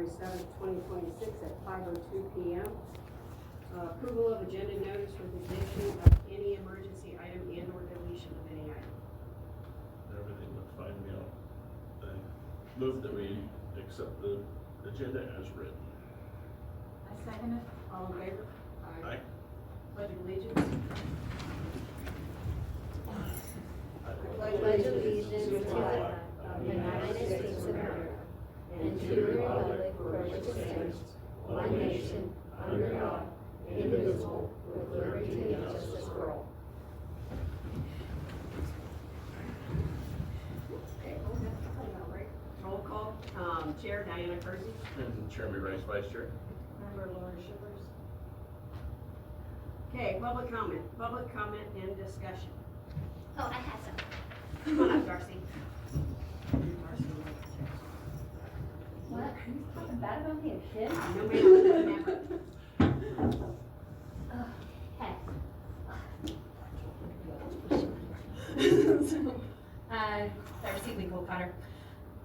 7th, 2026 at 5:02 p.m. Approval of agenda notice for the deletion of any emergency item and or deletion of any item. Everything looked fine to me. I move that we accept the agenda as written. I second it. All in favor? Aye. Pledge of allegiance. I pledge allegiance to the flag of the United States of America and to the republic for which it stands, one nation, under God, indivisible, with liberty and justice for all. Okay, roll call. Chair Dianaa Kersey. And Chairman Rice, Vice Chair. Member Laura Shivers. Okay, public comment and discussion. Oh, I have some. Come on up, Darcy. What? Are you talking bad about me, a kid? No, ma'am, never. Darcy Winkle-Cotter.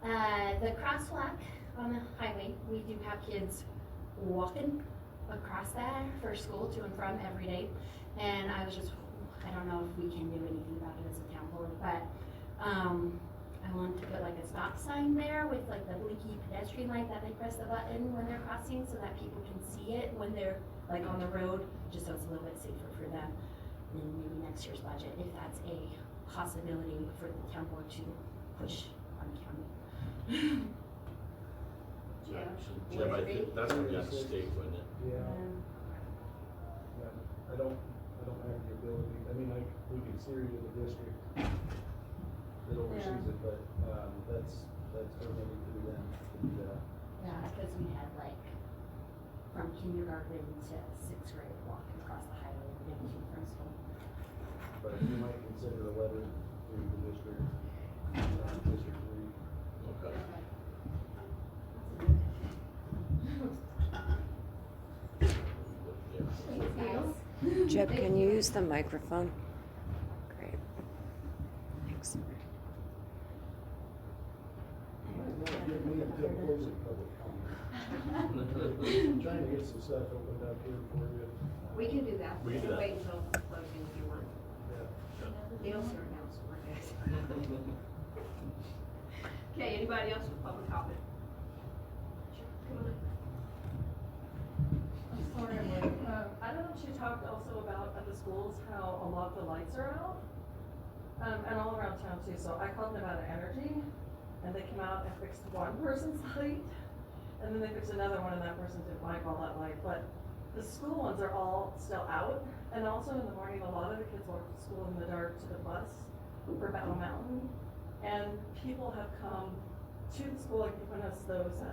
The crosswalk on the highway, we do have kids walking across that for school to and from every day. And I was just, I don't know if we can do anything about it as a town board, but I want to put like a stop sign there with like the blinky pedestrian light that they press the button when they're crossing so that people can see it when they're like on the road, just so it's a little bit safer for them. And then maybe next year's budget, if that's a possibility for the town board to push on the county. Jeb, I think that's gonna be on the state, wouldn't it? Yeah, I don't have the ability, I mean, we can steer you to the district that oversees it, but, that's totally through them to do that. Yeah, because we had like from kindergarten to 6th grade walking across the highway and getting to from school. But you might consider a letter to the district, District 3. Okay. Yeah. Jeb, can you use the microphone? Great. Thanks. Might not give me until closing public comment. Trying to get some stuff opened up here for you. We can do that. We can do that. Wait until closing if you want. Yeah. Neil's here now, so we're good. Okay, anybody else with public comment? Sure, come on up. I'm sorry, I'm late. I don't know if you talked also about at the schools how a lot of the lights are out, and all around town too. So I called Nevada Energy, and they came out and fixed one person's light, and then they fixed another one, and that person didn't like all that light. But the school ones are all still out, and also in the morning, a lot of the kids walk to school in the dark to the bus for Battle Mountain, and people have come to the school and given us those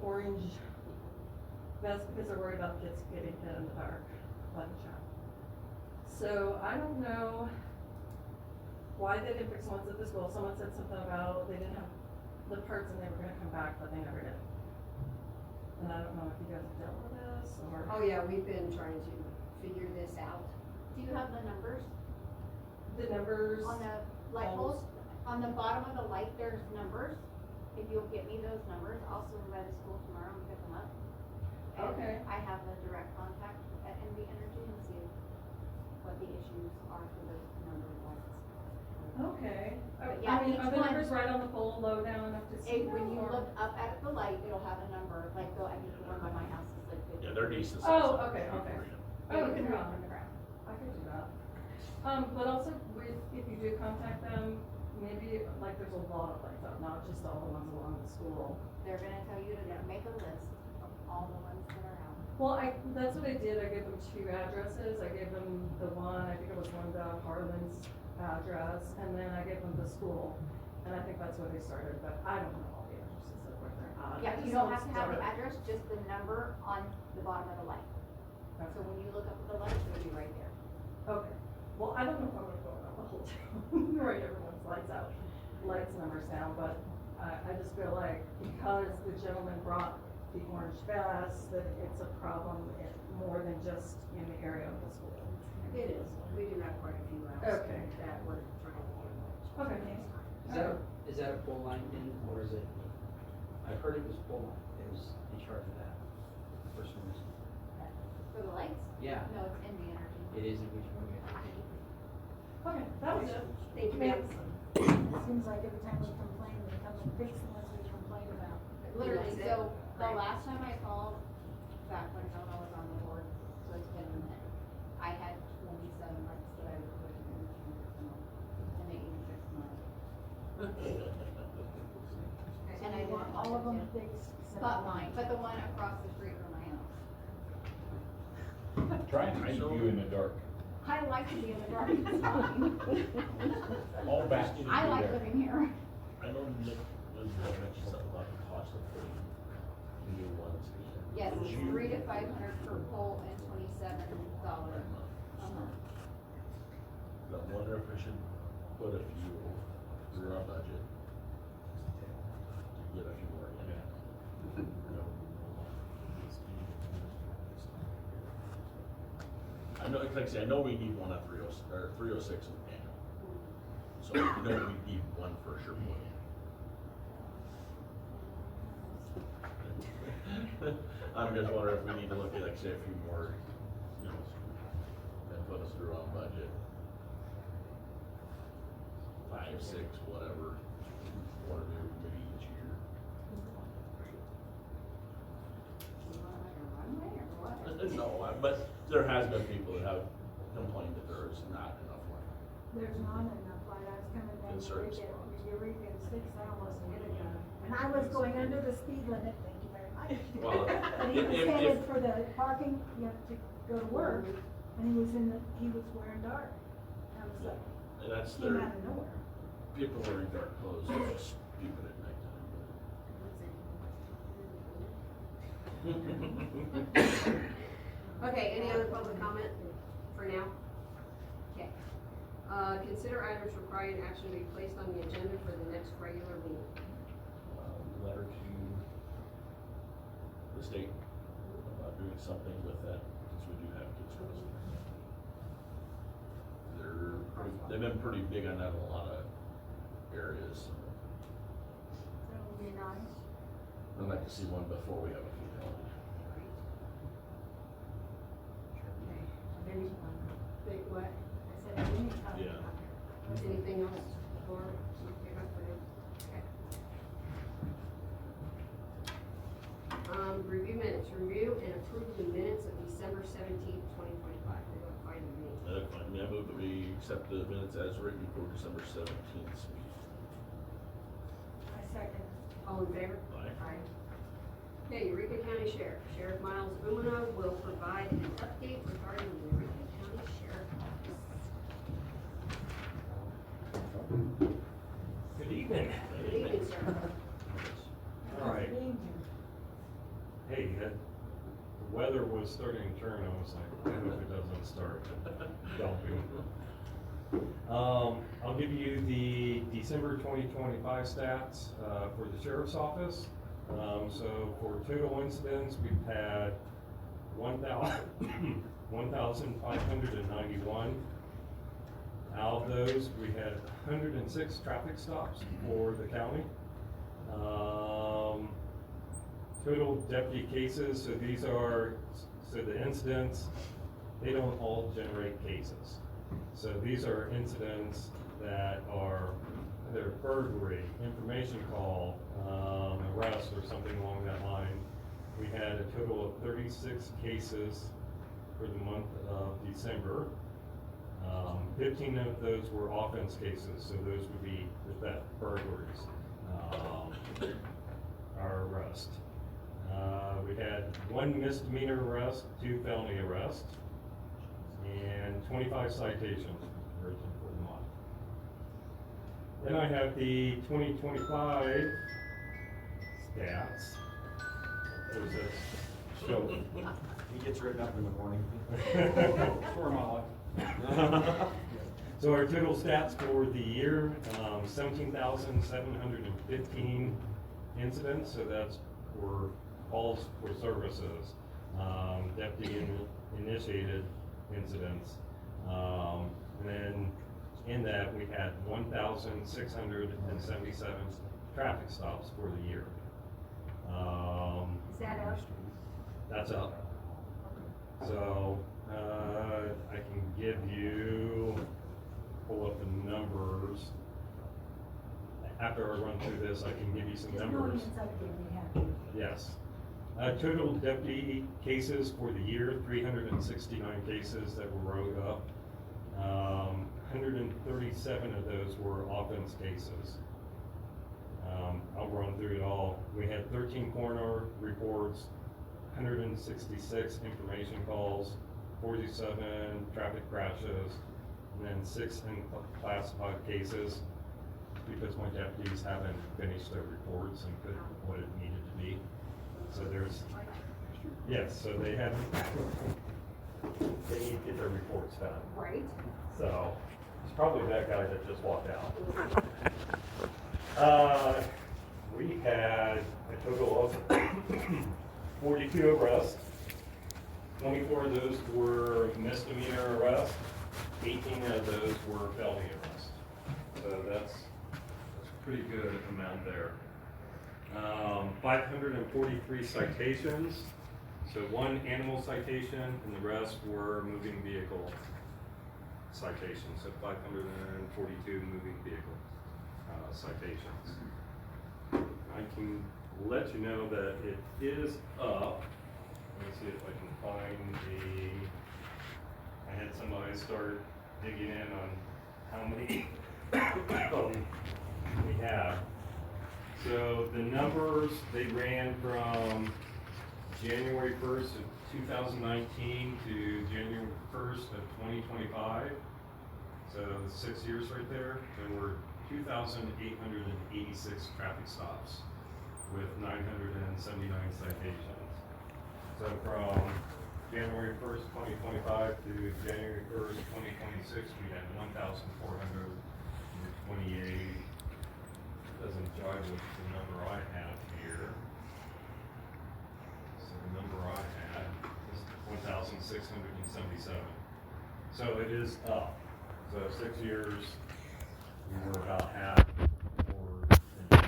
orange vests because they're worried about kids getting hit in the dark by the trap. So I don't know why they didn't fix ones at the school. Someone said something about they didn't have the parts and they were gonna come back, but they never did. And I don't know if you guys have dealt with this or. Oh, yeah, we've been trying to figure this out. Do you have the numbers The numbers. on the light poles? On the bottom of the light, there's numbers. If you'll get me those numbers, I'll swing by the school tomorrow and pick them up. And Okay. I have a direct contact at NV Energy and see what the issues are for those number of lights. Okay. But yeah, I mean, each are the one- numbers right on the pole, low down enough to see? When you or- look up at the light, it'll have a number, like I think the one by my house is like 50. Yeah, they're decent. Oh, okay, okay. Yeah, Oh, you can yeah. read them on the ground. I could do that. But also if you do contact them, maybe like there's a lot of lights out, not just all the ones along the school. They're gonna tell you to make a list of all the ones that are out. Well, that's what I did. I gave them 2 addresses. I gave them the one, I think it was one down Harlan's address, and then I gave them the school. And I think that's where they started, but I don't know all the addresses of where they're at. I Yeah, just you know don't have it's to have the dark. address, just the number on the bottom of the light. So Okay. when you look up at the light, it'll be right there. Okay. Well, I don't know if I'm gonna go around the whole town, write everyone's lights numbers down, but I just feel like because the gentleman brought the orange vest, that it's a problem more than just in the area of the school. It is. We do have quite a few routes Okay. that we're trying to get. Okay. Is that a pole line pin or is it? I've heard it was full, it was in charge of that. Person was, For the lights? yeah, No, it's NV Energy. it is in which one you have to do. Okay, that was it. Thank you, ma'am. It seems like every time we complain, they come and fix the ones we complain about. Literally, That's it. so the Right. last time I called, back when Jonah was on the board, so it's been a minute, I had 27 lights that I was putting in the and they even fixed mine. And I want didn't all of them want to. fixed. except But one. mine, but the one across the street from my house. Try and hide you in the dark. I like to be in the dark, it's fine. All bastions I be like there. living here. I know Nick was mentioned something about the cost of putting new ones. Yes, Would it's you- 300 to 500 per pole and $27 a month. I wonder if we should put a few through our budget. To get a few more in. I know, like I say, I know we need one at 306 and annual. So we know we need one for sure. I'm just wondering if we need to look at, like, say, a few more, you know, and put us through on budget. 5, 6, whatever, or do maybe each year. You want like a runway or what? No, but there has been people that have complained that there is not enough light. There's not enough light. I was coming down In certain Eureka, spots. Eureka at 6, I almost hit a guy. And I was going under the speed limit, thank you very much. Well, But he was if- headed for the parking, you have to go to work, and he was wearing dark. I was like, And that's came their, out of nowhere. people wearing dark clothes are just stupid at nighttime. Okay, any other public comment for now? Okay. Consider items requiring action to be placed on the agenda for the next regular meeting. Letter to the state about doing something with that, since we do have kids crossing. They've been pretty big on that in a lot of areas. That would be nice. I'd like to see one before we have a fatality. There's one. Big what? I said, any time. Yeah. Anything else for, okay, not for now? Okay. Review minutes, review and approve the minutes of December 17th, 2025. They look fine to me. Fine. I move that we accept the minutes as written for December 17th. I second. All in favor? Aye. Okay, Eureka County Sheriff. Sheriff Miles Umina will provide an update regarding the Eureka County Sheriff Office. Good evening. Good evening, sir. All right. Hey, the weather was starting to turn. I was like, I hope it doesn't start dumping. I'll give you the December 2025 stats for the sheriff's office. So for total incidents, we've had 1,591. Out of those, we had 106 traffic stops for the county. Total deputy cases, so the incidents, they don't all generate cases. So these are incidents that are, they're burglary, information call, arrest or something along that line. We had a total of 36 cases for the month of December. 15 of those were offense cases, so those would be the theft, burglaries, our arrest. We had 1 misdemeanor arrest, 2 felony arrests, and 25 citations written for the month. Then I have the 2025 stats. What is this? Show. He gets written up in the morning. For my life. So our total stats for the year, 17,715 incidents, so that's for calls for services, deputy initiated incidents. And then in that, we had 1,677 traffic stops for the year. Is that up? That's up. So, I can give you, pull up the numbers. After I run through this, I can give you some Just knowing numbers. it's up there, we have to. Yes. Total deputy cases for the year, 369 cases that were wrote up. 137 of those were offense cases. I'll run through it all. We had 13 coroner reports, 166 information calls, 47 traffic crashes, and then 6 unclassified cases because my deputies haven't finished their reports and put what it needed to be. So there's, yes, so they haven't, they need to get their reports done. Right. So, it's probably that guy that just walked out. We had a total of 42 arrests. 24 of those were misdemeanor arrests. 18 of those were felony arrests. So that's a pretty good amount there. 543 citations. So 1 animal citation and the rest were moving vehicle citations. So 542 moving vehicle citations. I can let you know that it is up. Let me see if I can find I had somebody start digging in on how many we have. So the numbers, they ran from January 1st of 2019 to January 1st of 2025. So 6 years right there. There were 2,886 traffic stops with 979 citations. So from January 1st, 2025 to January 1st, 2026, we had 1,428. Doesn't jive with the number I have here. So the number I had is 1,677. So it is up. So 6 years, we were about half, or they're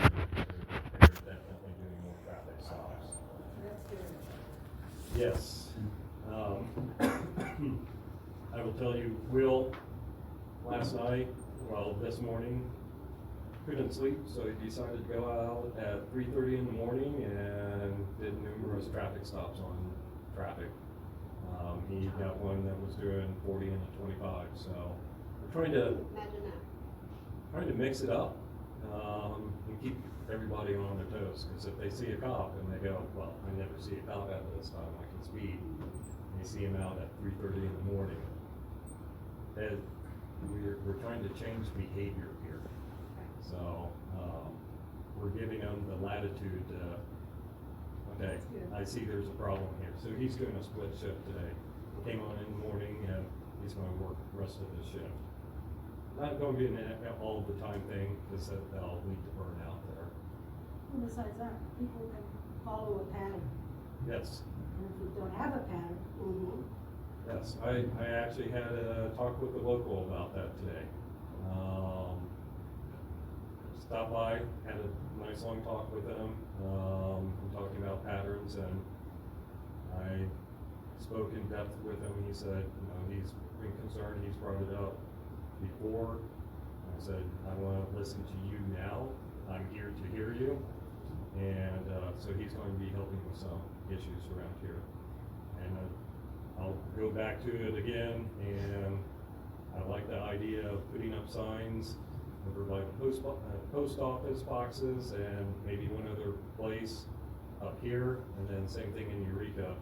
definitely doing more traffic stops. That's good. Yes. I will tell you, Will, last night, well, this morning, couldn't sleep, so he decided to go out at 3:30 in the morning and did numerous traffic stops on traffic. He got one that was doing 40 and 25, so we're trying to Imagine that. mix it up, and keep everybody on their toes, because if they see a cop and they go, well, I never see a cop at this time, I can speed, and they see him out at 3:30 in the morning, and we're trying to change behavior here. So, we're giving them the latitude to, okay, I see there's a problem here. So he's doing a split shift today. Came on in the morning and he's going to work the rest of his shift. Not going to be an all the time thing, because that'll lead to burnout there. And besides that, people can follow a pattern, Yes, and if we don't have a pattern, yes. I actually had a talk with the local about that today. Stopped by, had a nice long talk with them, talking about patterns, and I spoke in depth with him. He said, he's been concerned, he's brought it up before. I said, I want to listen to you now. I'm here to hear you. And so he's going to be helping with some issues around here. And I'll go back to it again, and I like the idea of putting up signs over by the post office boxes and maybe one other place up here, and then same thing in Eureka.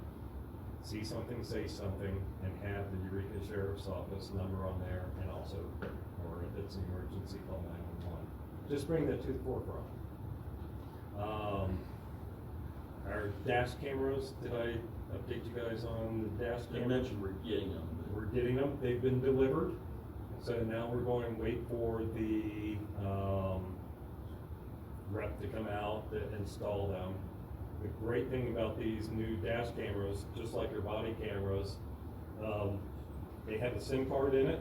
See something, say something, and have the Eureka Sheriff's Office number on there, and also, or if it's an emergency, call 911. Just bring that to the forefront. Our dash cameras, did I update you guys on the dash cameras? You mentioned we're getting them. We're getting them, they've been delivered. So now we're going to wait for the rep to come out to install them. The great thing about these new dash cameras, just like your body cameras, they have a SIM card in it.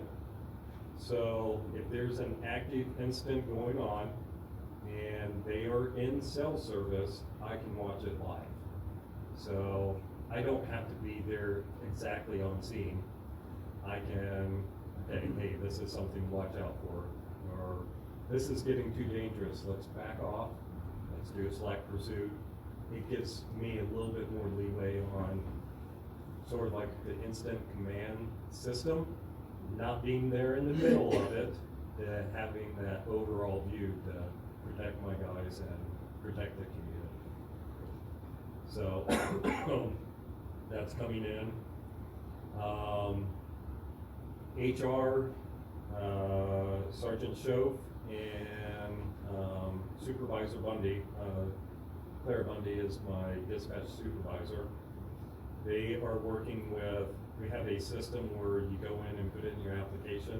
So if there's an active incident going on and they are in cell service, I can watch it live. So I don't have to be there exactly on scene. I can say, hey, this is something to watch out for, or this is getting too dangerous, let's back off, let's do a slack pursuit. It gives me a little bit more leeway on sort of like the incident command system, not being there in the middle of it, having that overall view to protect my guys and protect the community. So that's coming in. HR, Sergeant Shove and Supervisor Bundy, Claire Bundy is my dispatch supervisor. They are working with, we have a system where you go in and put in your application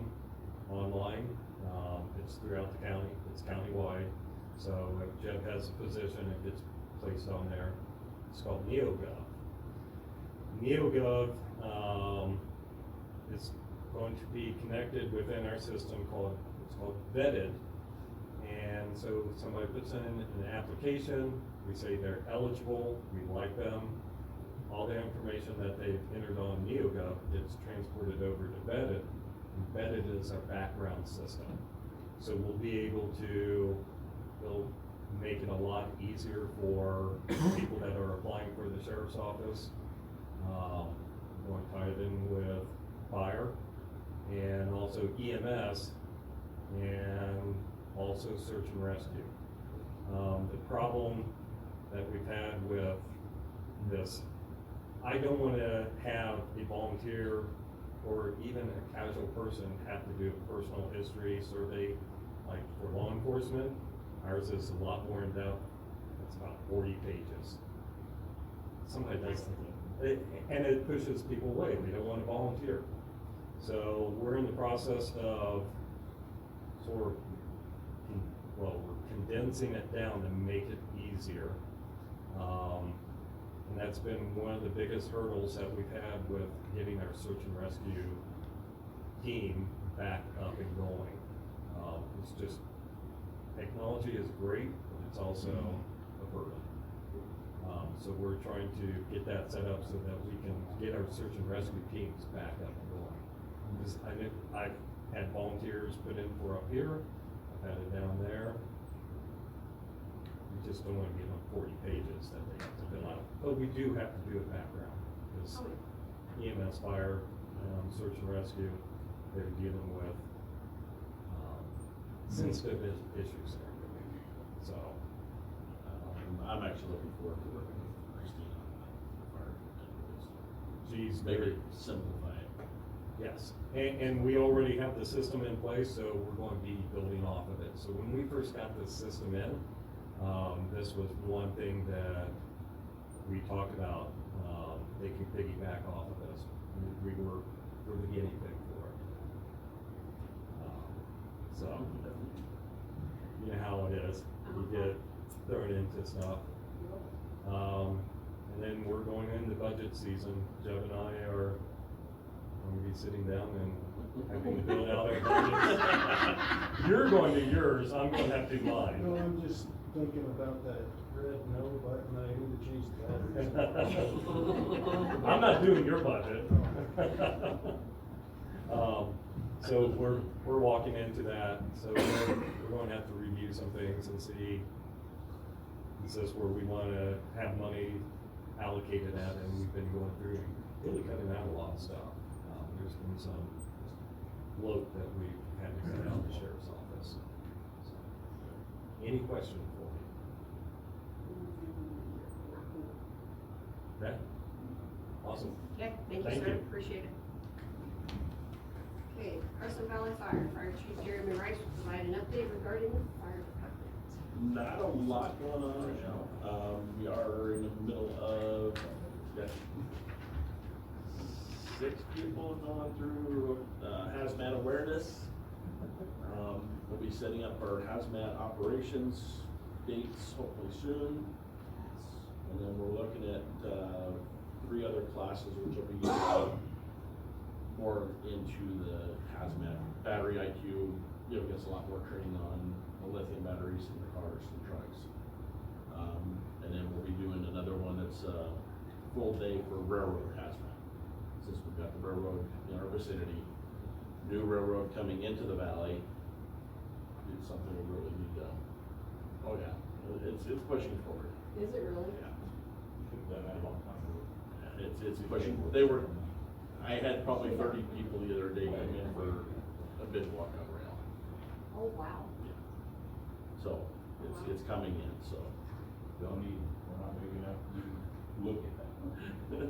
online. It's throughout the county, it's countywide. So if Jeb has a position, it gets placed on there. It's called NeoGov. NeoGov is going to be connected within our system it's called Vetted. And so somebody puts in an application, we say they're eligible, we like them. All the information that they've entered on NeoGov gets transported over to Vetted. And Vetted is our background system. So we'll be able to, we'll make it a lot easier for people that are applying for the sheriff's office. Going to tie it in with fire and also EMS and also search and rescue. The problem that we've had with this, I don't want to have a volunteer or even a casual person have to do a personal history survey like for law enforcement. Ours is a lot more in depth. It's about 40 pages. Somebody does it, and it pushes people away. They don't want to volunteer. So we're in the process of sort of, well, we're condensing it down to make it easier. And that's been one of the biggest hurdles that we've had with getting our search and rescue team back up and going. It's just, technology is great, but it's also a burden. So we're trying to get that set up so that we can get our search and rescue teams back up and going. Because I've had volunteers put in for up here, I've had it down there. We just don't want to give them 40 pages that they have to fill out. But we do have to do a background, because EMS, fire, search and rescue, they're dealing with sensitive issues there. So I'm actually looking forward to working with Christina on that. she's Make very it simplified. Yes, and we already have the system in place, so we're going to be building off of it. So when we first got this system in, this was one thing that we talked about. They can piggyback off of this. We're the guinea pig for it. So, you know how it is. You get thrown into stuff. And then we're going into budget season. Jeb and I are going to be sitting down and having to build out our budgets. You're going to yours, I'm going to have to do mine. No, I'm just thinking about that red no button, I need to change the batteries. I'm not doing your budget. So we're walking into that, so we're going to have to review some things and see, is this where we want to have money allocated at, and we've been going through and really cutting out a lot of stuff. There's been some bloat that we've had to cut out of the sheriff's office. So, any question for me? Okay, awesome. Okay, thank Thank you, sir, you. appreciate it. Okay, Crescent Valley Fire Chief Jeremy Rice will provide an update regarding the fire department. Not a lot going on right now. We are in the middle of, got 6 people going through hazmat awareness. We'll be setting up our hazmat operations dates hopefully soon. And then we're looking at 3 other classes which will be more into the hazmat. Battery IQ, gets a lot more training on the lithium batteries in the cars and trucks. And then we'll be doing another one that's a full day for railroad hazmat. Since we've got the railroad in our vicinity, new railroad coming into the valley, it's something we really need done. Oh yeah, it's pushing forward. Is it really? Yeah. Should've done that a long time ago. Yeah, it's pushing. I had probably 30 people the other day come in for a bid walk on rail. Oh, wow. Yeah. So it's coming in. So Don't need, we're not big enough to look at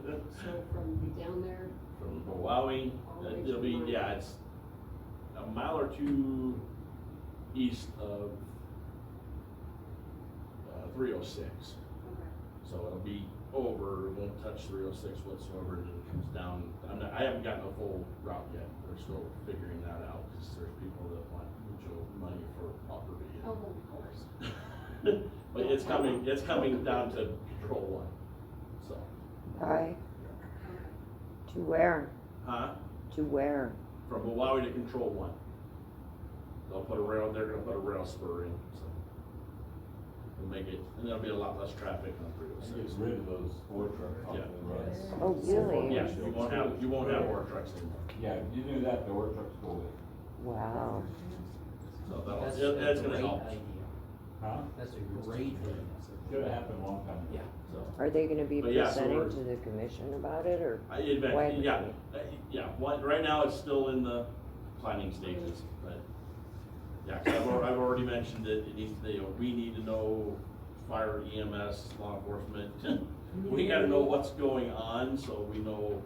that. So from down there, from Malawi, All the way it'll to be Malawi. it's a mile or two east of 306. okay. So it'll be over, it won't touch 306 whatsoever, and it comes down. I haven't gotten a full route yet. We're still figuring that out, because there's people that want mutual money for property. and- Oh, of course. But it's coming down to Control 1, so. Hi. To where? Huh? To where? From Malawi to Control 1. They're gonna put a rail spur in, so. We'll make it, and there'll be a lot less traffic on Gets 306. rid of those ore trucks off Yeah. the roads. Oh, really? Yeah, you won't have more trucks anymore. Yeah, you do that, the ore trucks go away. Wow. So That's that's a gonna great help. idea. Huh? That's a great idea. Should've happened a long time ago. Yeah. So. Are they gonna be But yeah, so presenting we're- to the commission about it, or? Yeah, right now it's still in the planning stages, but, yeah, 'cause I've already mentioned that it needs, we need to know fire, EMS, law enforcement. We gotta know what's going on, so we know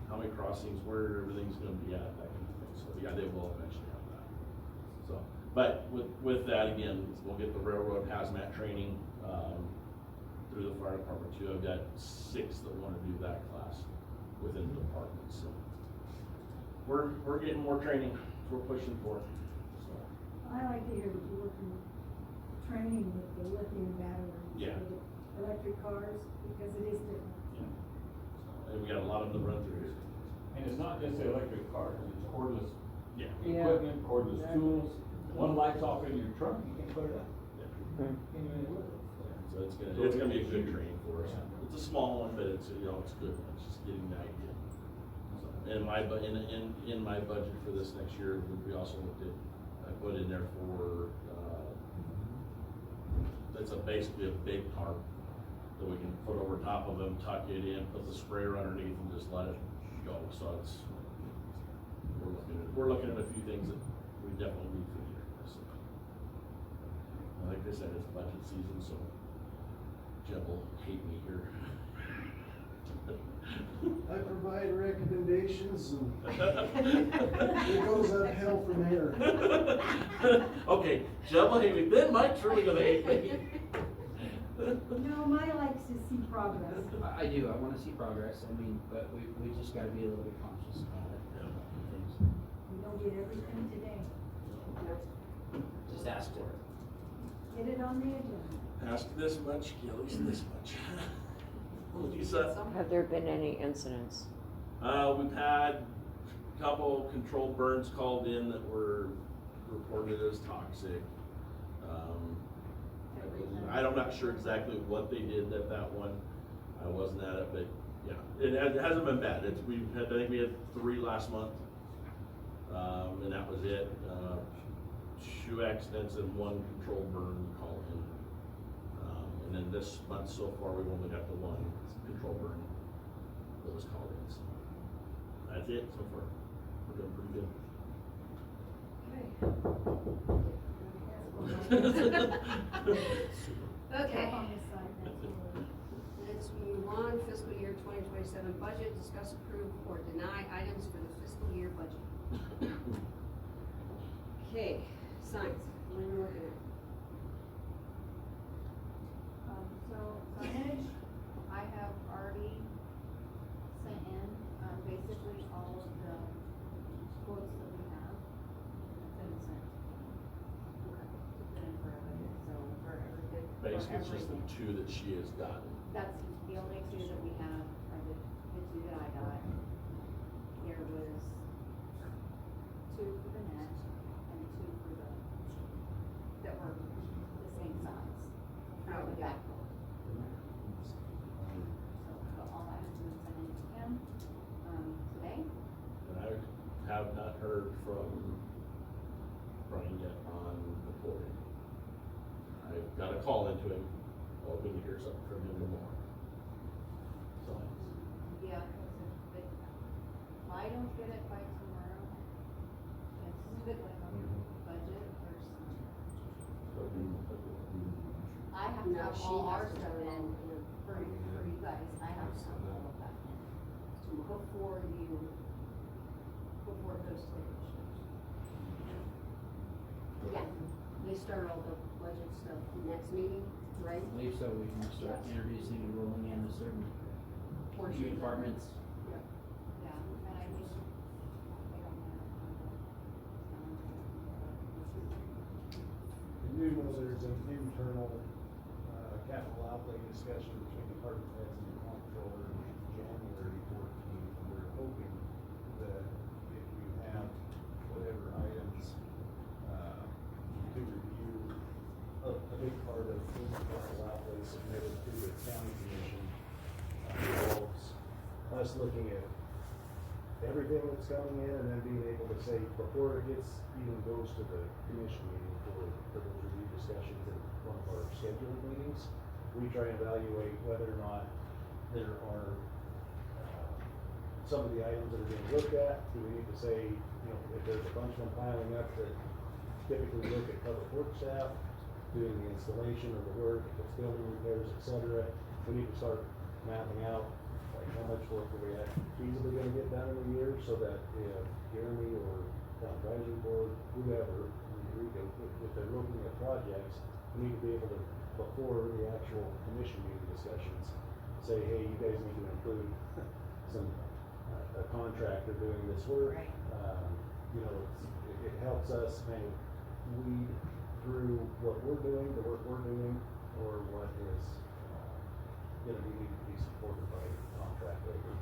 how many crossings, where everything's gonna be at, that kind of thing, so, yeah, they will eventually have that. So, but with that, again, we'll get the railroad hazmat training, through the fire department too. I've got 6 that wanna do that class within the department, so. We're getting more training, we're pushing for it, so. I like to hear that you're working, training with the lithium batteries. Yeah. for the electric cars, because it is different. And we got a lot of them to run through here. And it's not just the electric cars, it's cordless Yeah. equipment, cordless tools. One lights off in your truck, you can put it up. Hmm. Can't even live it. So it's gonna be a good training for us. It's a small one, but it's good. It's just getting the idea. So, and in my budget for this next year, we also looked at, I put in there for, it's basically a big tarp that we can put over top of them, tuck it in, put the sprayer underneath and just let it go. So we're looking at a few things that we definitely need for the year. So, like I said, it's budget season, so Jeb will hate me here. I provide recommendations and it goes uphill from here. Okay, Jeb will hate me, then Mike's really gonna hate me. No, Mike likes to see progress. I do, I wanna see progress, I mean, but we just gotta be a little bit conscious about it. Things. We don't get everything today. Just ask for it. Get it on the agenda. Ask this much, Gilly's this much. Lisa? Have there been any incidents? We've had a couple controlled burns called in that were reported as toxic. I'm not sure exactly what they did at that one. I wasn't at it, but yeah, it hasn't been bad. I think we had 3 last month, and that was it. 2 accidents and 1 controlled burn called in. And then this month so far, we've only got the 1 control burn that was called in. So that's it so far. We're doing pretty good. Okay. Up on this side, that's all. Let's move on, fiscal year 2027 budget, discuss, approve, or deny items for the fiscal year budget. Okay, signs, what are we looking at? So signage, I have already sent in, basically all of the quotes that we have. Been sent. To put in for everybody, so for every. for Basically, it's just the everything. 2 that she has gotten. That's the only 2 that we have, are the 2 that I got. There was 2 for the net and 2 for the that were the same size. Oh, okay. Yeah. So all that has been sent in to him, today. And I have not heard from Brian yet on the boarding. I've got a call into him, hoping to hear something from him tomorrow. So, Yeah, if I don't get it by tomorrow, it's fiddling on budget or something. I have to No, have she all our has to stuff put it in in. for you guys, I have to have all of that in before it goes to the commissioners. Yeah, they start all the budget stuff next meeting, right? I believe so, we can start Yes. introducing and rolling in a certain Portion of that. departments. Yeah, and I think, I don't And you know, there's an internal, capital outlay discussion between department heads and the comptroller January 14th. We're hoping that if you have whatever items, to review, a big part of any capital outlay submitted to the county commission involves us looking at everything that's coming in and then being able to say, before it even goes to the commission meeting for those review discussions in one of our scheduled meetings, we try and evaluate whether or not there are, some of the items that are being looked at. Do we need to say, you know, if there's a bunch of them piling up that typically look at public works staff doing the installation of the work, if it's building repairs, et cetera, we need to start mapping out like how much work are we feasibly gonna get done in a year, so that if Jeremy or town advisory board, whoever, Eureka, if they're looking at projects, we need to be able to, before the actual commission meeting discussions, say, hey, you guys need to include some, a contractor doing this work. Right. You know, it helps us kind of weed through what we're doing, the work we're doing, or what is, gonna be needed to be supported by contract labor.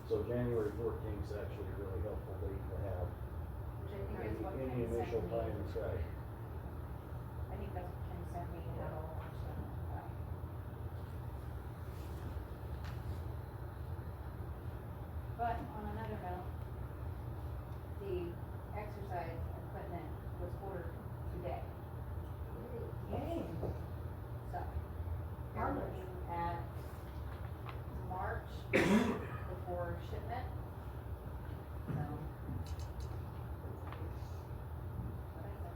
So January 14th is actually a really helpful date to have. Which I think is what Any Ken initial sent time me. is right. I think that's what Ken sent me, and had all our stuff. But on another note, the exercise equipment was ordered today. Yay. So, we're looking at March before shipment. So. What I said.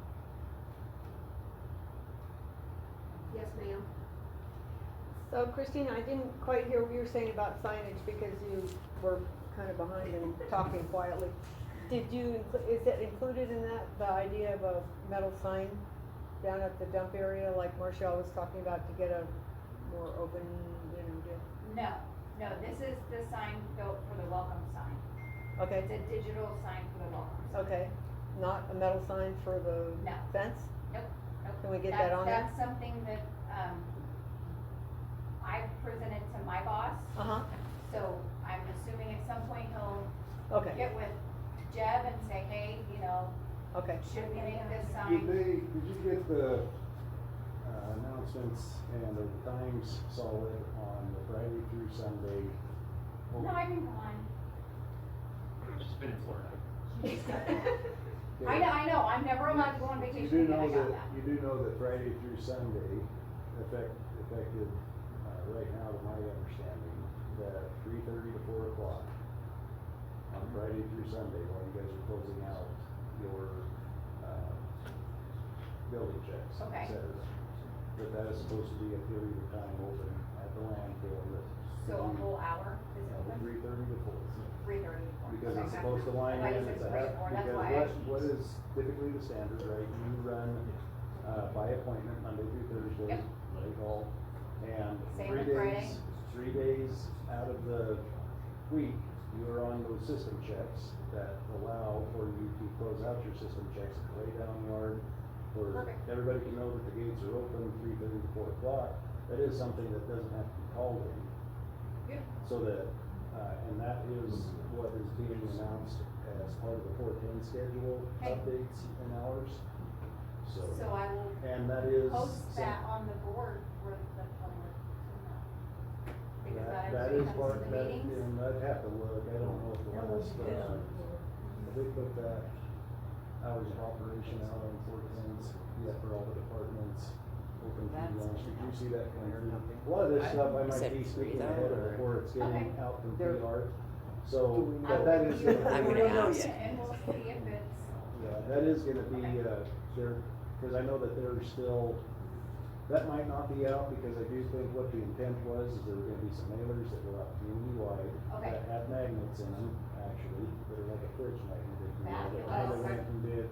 Yes, ma'am. So Christina, I didn't quite hear what you were saying about signage because you were kind of behind and talking quietly. Did you, is it included in that, the idea of a metal sign down at the dump area like Marcial was talking about to get a more open, you know, deal? No, this is the sign built for the welcome sign. Okay, It's a digital sign for the welcome sign. okay, not a metal sign for the No. fence? Nope. Can we get that on there? That's something that, I presented to my boss, Uh-huh, so I'm assuming at some point he'll okay, get with Jeb and say, hey, you know, okay. should we make this Did sign? did you get the, announcements and the times solid on the Friday through Sunday? No, I've been gone. She's been in Florida. I know, I'm never allowed to go on You vacation do again, I know got that, that. you do know that Friday through Sunday, effective, right now, to my understanding, that 3:30 to 4 o'clock on Friday through Sunday, while you guys are closing out your, building checks, Okay. et cetera. That is supposed to be a period of time open at the landfill that. So a whole hour is open? 3:30 to 4. 3:30 to 4. Because Okay. it's supposed to line I thought you in, said it's a 3 to half, 4, that's because why I what is typically the standard, right? You run, by appointment Monday through Thursday, Yep. late call, and Same 3 with Friday. days, 3 days out of the week, you are on those system checks that allow for you to close out your system checks at the lay down yard, where Perfect. everybody can know that the gates are open 3:30 to 4 o'clock. That is something that doesn't have to be called in. Yep. So that, and that is what is being announced as part of the 410 schedule Okay. updates and hours. So I will And that is. post that on the board for the public to know. Because that That actually is comes part, to the that, meetings. and I'd have to look, I don't know if the last, if we put that hours of operation out on Portland's, yeah, for all the departments, open food That's- lunch, did you see that come here? A lot of this stuff I Is might it be free speaking though, ahead of or- before it's getting Okay. out from There- PR. So, I but will that is review it. gonna, I'm We gonna don't know ask. yet, And we'll see if it's, yeah, that is gonna be, there, cause I know that there's still, that might not be out, because I do think what the intent was, is there were gonna be some mailers that go out community-wide. Okay. That have magnets in them, actually, that are like a fridge magnet, if you will, that Fabulous. kind of went and did,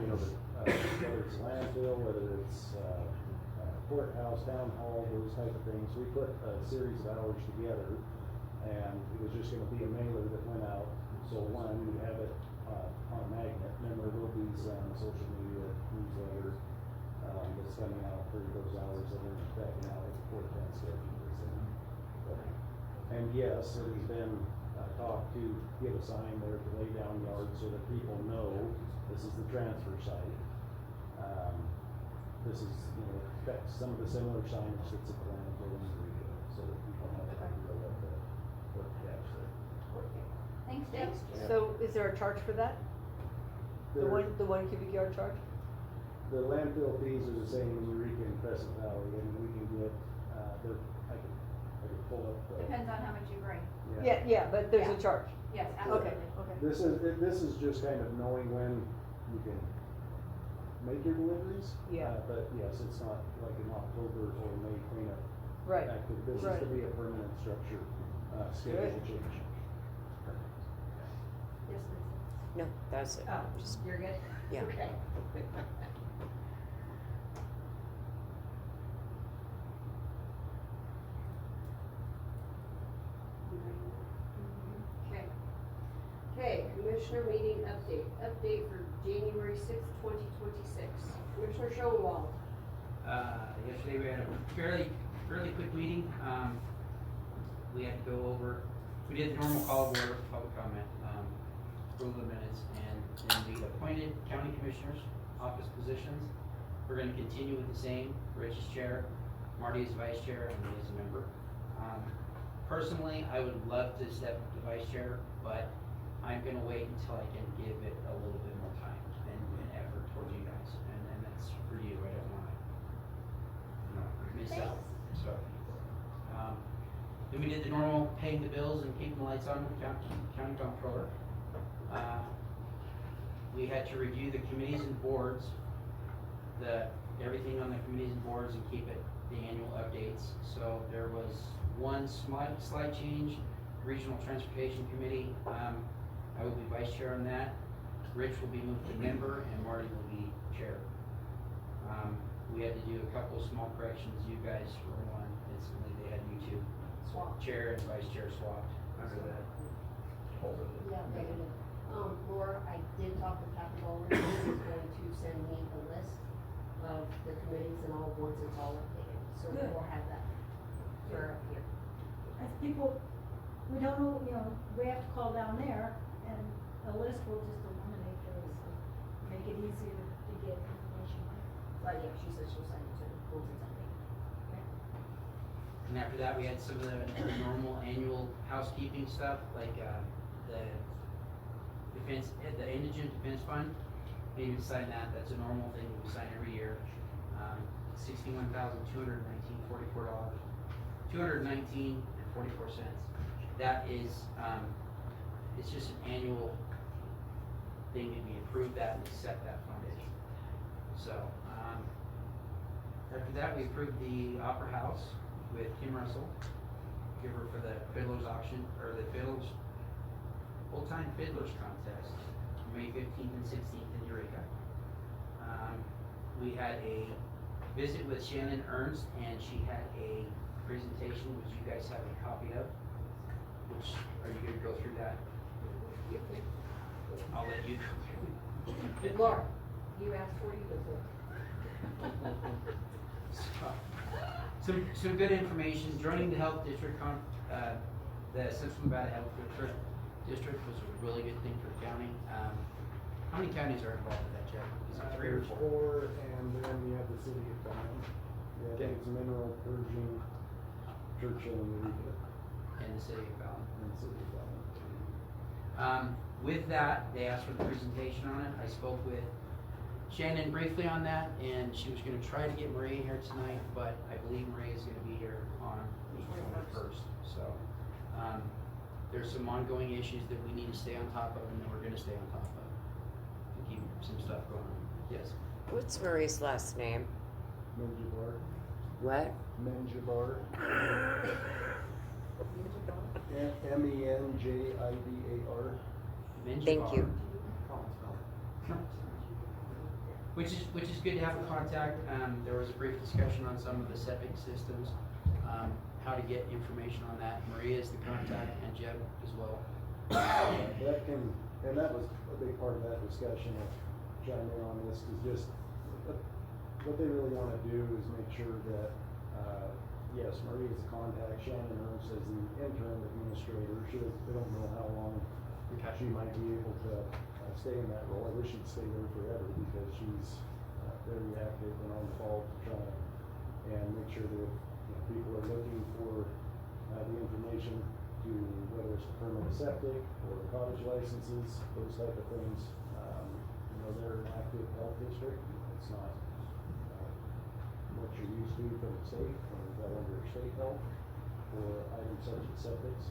you know, whether it's landfill, whether it's, courthouse, town hall, those type of things. We put a series of hours together, and it was just gonna be a mailer that went out. So one, you have it, on a magnet, and then there will be some social media newsletter, that's coming out for those hours that are backing out at the Fort Penn schedule. And yes, it has been, talked to get a sign there to lay down yards so that people know this is the transfer site. This is, you know, some of the similar signs that's at the landfill in Eureka, so that people have an idea what to catch there. thanks, Jeff. So is there a charge for that? The There- one cubic yard charge? The landfill fees are the same in Eureka and Crescent Valley, and we can get, I could pull up the. Depends on how much you bring. Yeah, but there's Yeah. a charge. Yes, Okay, absolutely. okay. This is just kind of knowing when you can make your deliveries. Yeah. But yes, it's not like an October or May cleanup. Right. Active. This is Right. to be a permanent structure, schedule Good. change. Yes, please. No, that's it. Oh, Just, you're good? yeah. Okay. Okay. Okay, Commissioner meeting update. Update for January 6th, 2026. Commissioner Schoenwald. Yesterday we had a fairly quick meeting. We had to go over, we did the normal call of order, public comment, approve the minutes, and then we appointed county commissioners, office positions. We're gonna continue with the same, Rich is chair, Marty is vice chair, and me as a member. Personally, I would love to step to vice chair, but I'm gonna wait until I can give it a little bit more time and effort towards you guys, and that's for you, I don't wanna, miss out, so. Then we did the normal paying the bills and keeping the lights on with county comptroller. We had to review the committees and boards, everything on the committees and boards, and keep it the annual updates. So there was one slight change, Regional Transportation Committee. I will be vice chair on that. Rich will be moved to member, and Marty will be chair. We had to do a couple of small corrections. You guys were one, instantly they had you two. Swap. Chair and vice chair swapped under that. Yeah, negative. Laura, I did talk to Kathy Bowler, she's going to send me a list of the committees and all, once it's all updated, so Good. we'll have that for up here. As people, we don't know, you know, we have to call down there, and a list will just eliminate those, make it easier to get information. But yeah, she said she'll send it to me once it's updated. And after that, we had some of the normal annual housekeeping stuff, like, the defense, the indigent defense fund. We need to sign that, that's a normal thing we sign every year. $61,219.44, $219.44. That is, it's just an annual thing that we approve that and accept that foundation. So, after that, we approved the Opera House with Kim Russell, give her for the Fiddlers Auction, or the Fiddlers, Old-Time Fiddlers Contest, May 15th and 16th in Eureka. We had a visit with Shannon Ernst, and she had a presentation, which you guys have a copy of, which, are you gonna go through that? I'll let you go through. Laura, you asked for you before. Some good information. Joining the health district, the Central Nevada Health District was a really good thing for the county. How many counties are involved with that, Jeff? Is it 3 or There's 4? 4, and then you have the city of Dawn. Yeah, I Okay. think it's Mineral, Pershing, Churchill, and Eureka, In the city of Fallon. and the city of Dawn. With that, they asked for the presentation on it. I spoke with Shannon briefly on that, and she was gonna try to get Maria here tonight, but I believe Maria is gonna be here on the 21st. So, there's some ongoing issues that we need to stay on top of, and that we're gonna stay on top of to keep some stuff going on. Yes. What's Marie's last name? Menjivar. What? Menjivar. Menjivar. Thank you. Which is good to have a contact. There was a brief discussion on some of the septic systems, how to get information on that. Maria is the contact, and Jeb as well. And that was a big part of that discussion of chiming in on this, is just, what they really wanna do is make sure that, yes, Marie is a contact, Shannon Ernst as the interim administrator, they don't know how long she might be able to stay in that role. I wish she'd stay there forever, because she's very active and on the ball to try and make sure that if people are looking for the information to, whether it's to permit a septic or cottage licenses, those type of things, they're an active health district. It's not what you're used to from the state, or well under state health, or items such as septics.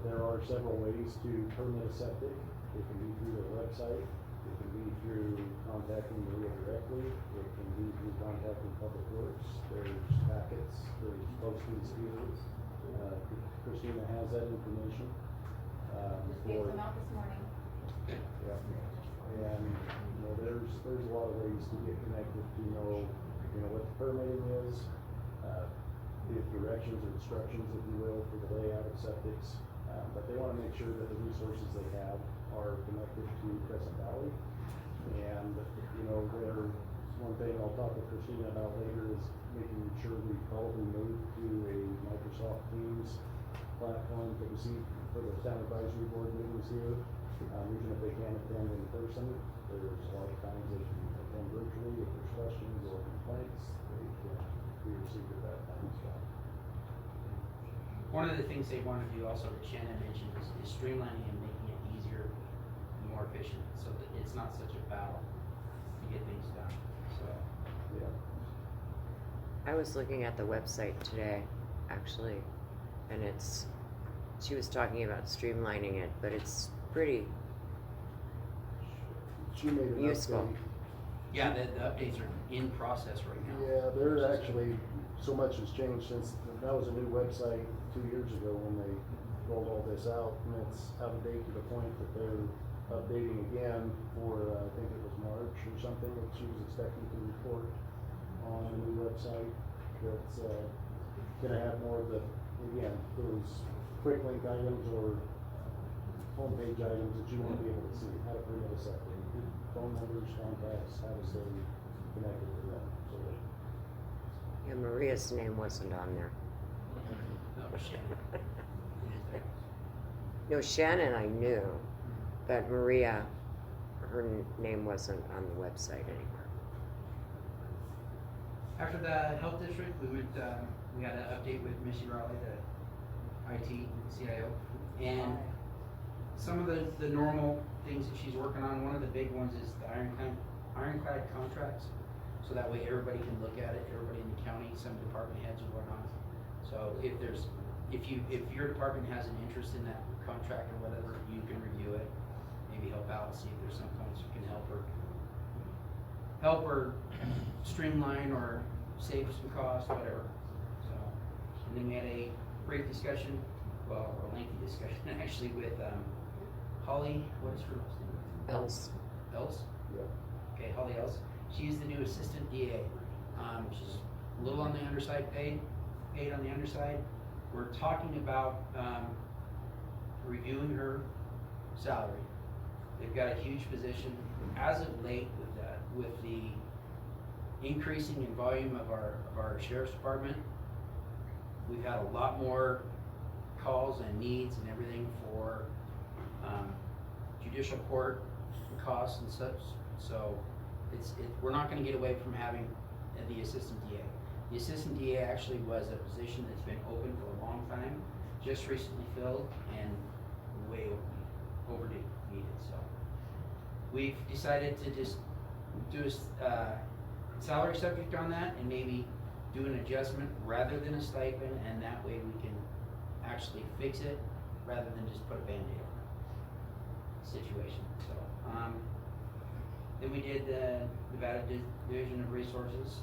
There are several ways to permit a septic. It can be through their website, it can be through contacting Maria directly, it can be through contacting Public Works. There's packets, there's postings here. Christina has that information. Just gave them out this morning. Yeah, and, there's a lot of ways to get connected to know what the permitting is, give directions or instructions, if you will, for the layout of septics. But they wanna make sure that the resources they have are connected to Crescent Valley. And, there's one thing I'll talk with Christina about later is making sure we probably move to a Microsoft Teams platform for the town advisory board meetings here. Even if they can't attend in person, there's a lot of times they can attend virtually. If there's questions or complaints, they can be received at that time as well. One of the things they want to do also that Shannon mentioned is streamlining and making it easier and more efficient, so that it's not such a battle to get things done. So, Yeah. I was looking at the website today, actually, and she was talking about streamlining it, but it's pretty She made an useful. update. yeah, the updates are in process right now. Yeah, they're actually, so much has changed since, that was a new website 2 years ago when they rolled all this out, and it's out of date to the point that they're updating again for, I think it was March or something, that she was expecting to report on the new website. That's, gonna have more of the, again, those quick link items or homepage items that you wanna be able to see, how to permit a septic, phone numbers, contacts, how to stay connected with them, so. Yeah, Maria's name wasn't on there. No, Shannon. No, Shannon I knew, but Maria, her name wasn't on the website anymore. After the health district, we had an update with Marcial Rowley, the IT CIO, and some of the normal things that she's working on. One of the big ones is the ironclad contracts, so that way everybody can look at it, everybody in the county, some department heads and whatnot. So if your department has an interest in that contract or whatever, you can review it, maybe help out, see if there's some points you can help her streamline or save some cost, whatever. So, and then we had a brief discussion, well, a lengthy discussion actually with Holly, what is her last name? Else. Else? Yeah. Okay, Holly Else. She's the new assistant DA. She's a little on the underside paid on the underside. We're talking about reviewing her salary. They've got a huge position. As of late with the increasing in volume of our sheriff's department, we've had a lot more calls and needs and everything for judicial court costs and such, so we're not gonna get away from having the assistant DA. The assistant DA actually was a position that's been open for a long time, just recently filled, and way overdue, needed, so. We've decided to just do a salary subject on that, and maybe do an adjustment rather than a stipend, and that way we can actually fix it, rather than just put a Band-Aid on it situation, so. Then we did the Nevada Division of Resources.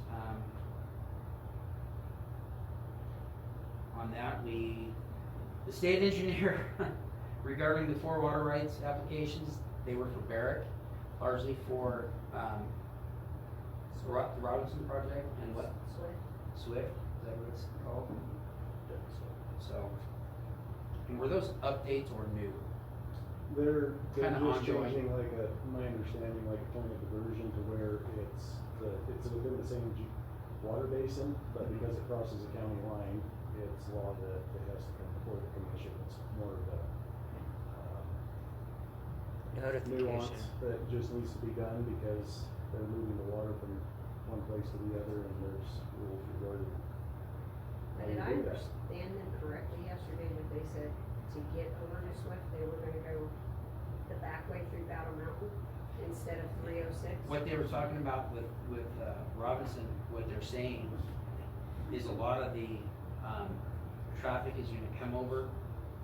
On that, the state engineer, regarding the 4 water rights applications, they were for Barrick, largely for, the Robinson project, and what? Swift, is that what it's called? So, and were those updates or new? They're Kinda just ongoing. changing my understanding, like a point of diversion to where it's within the same water basin, but because it crosses a county line, it's law that it has to come before the commission. It's more of a Notification. nuance that just needs to be done because they're moving the water from one place to the other, and there's rules regarding how Did you I do that. understand them correctly yesterday that they said to get over to Swift, they were gonna go the back way through Battle Mountain instead of 306? What they were talking about with Robinson, what they're saying is a lot of the, traffic is gonna come over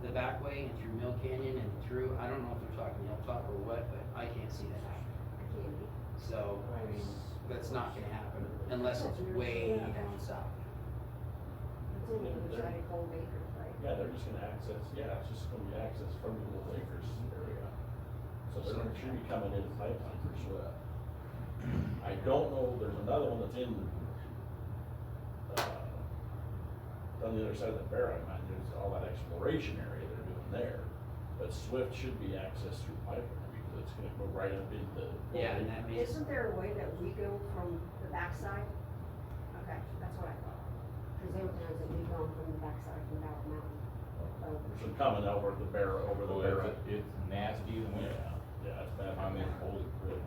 the back way and through Mill Canyon and through, I don't know if they're talking Hilltop or what, but I can't see that happening. Candy. So, I mean, that's not gonna happen unless it's way down south. It's on the other side of Cold Acres, right? Yeah, they're just gonna access, it's just gonna be access from the Little Acres area. So they're gonna should be coming in pipeline for Swift. I don't know, there's another one that's in, on the other side of the barren, there's all that exploration area they're doing there. But Swift should be accessed through pipeline because it's gonna go right up into. Yeah, and that means, Isn't there a way that we go from the backside? Okay, that's what I thought. Cause there were times that we've gone from the backside from Battle Mountain. So coming over the barren, over the barren. It's nasty in the winter. Yeah, it's bad. I mean, holy crap.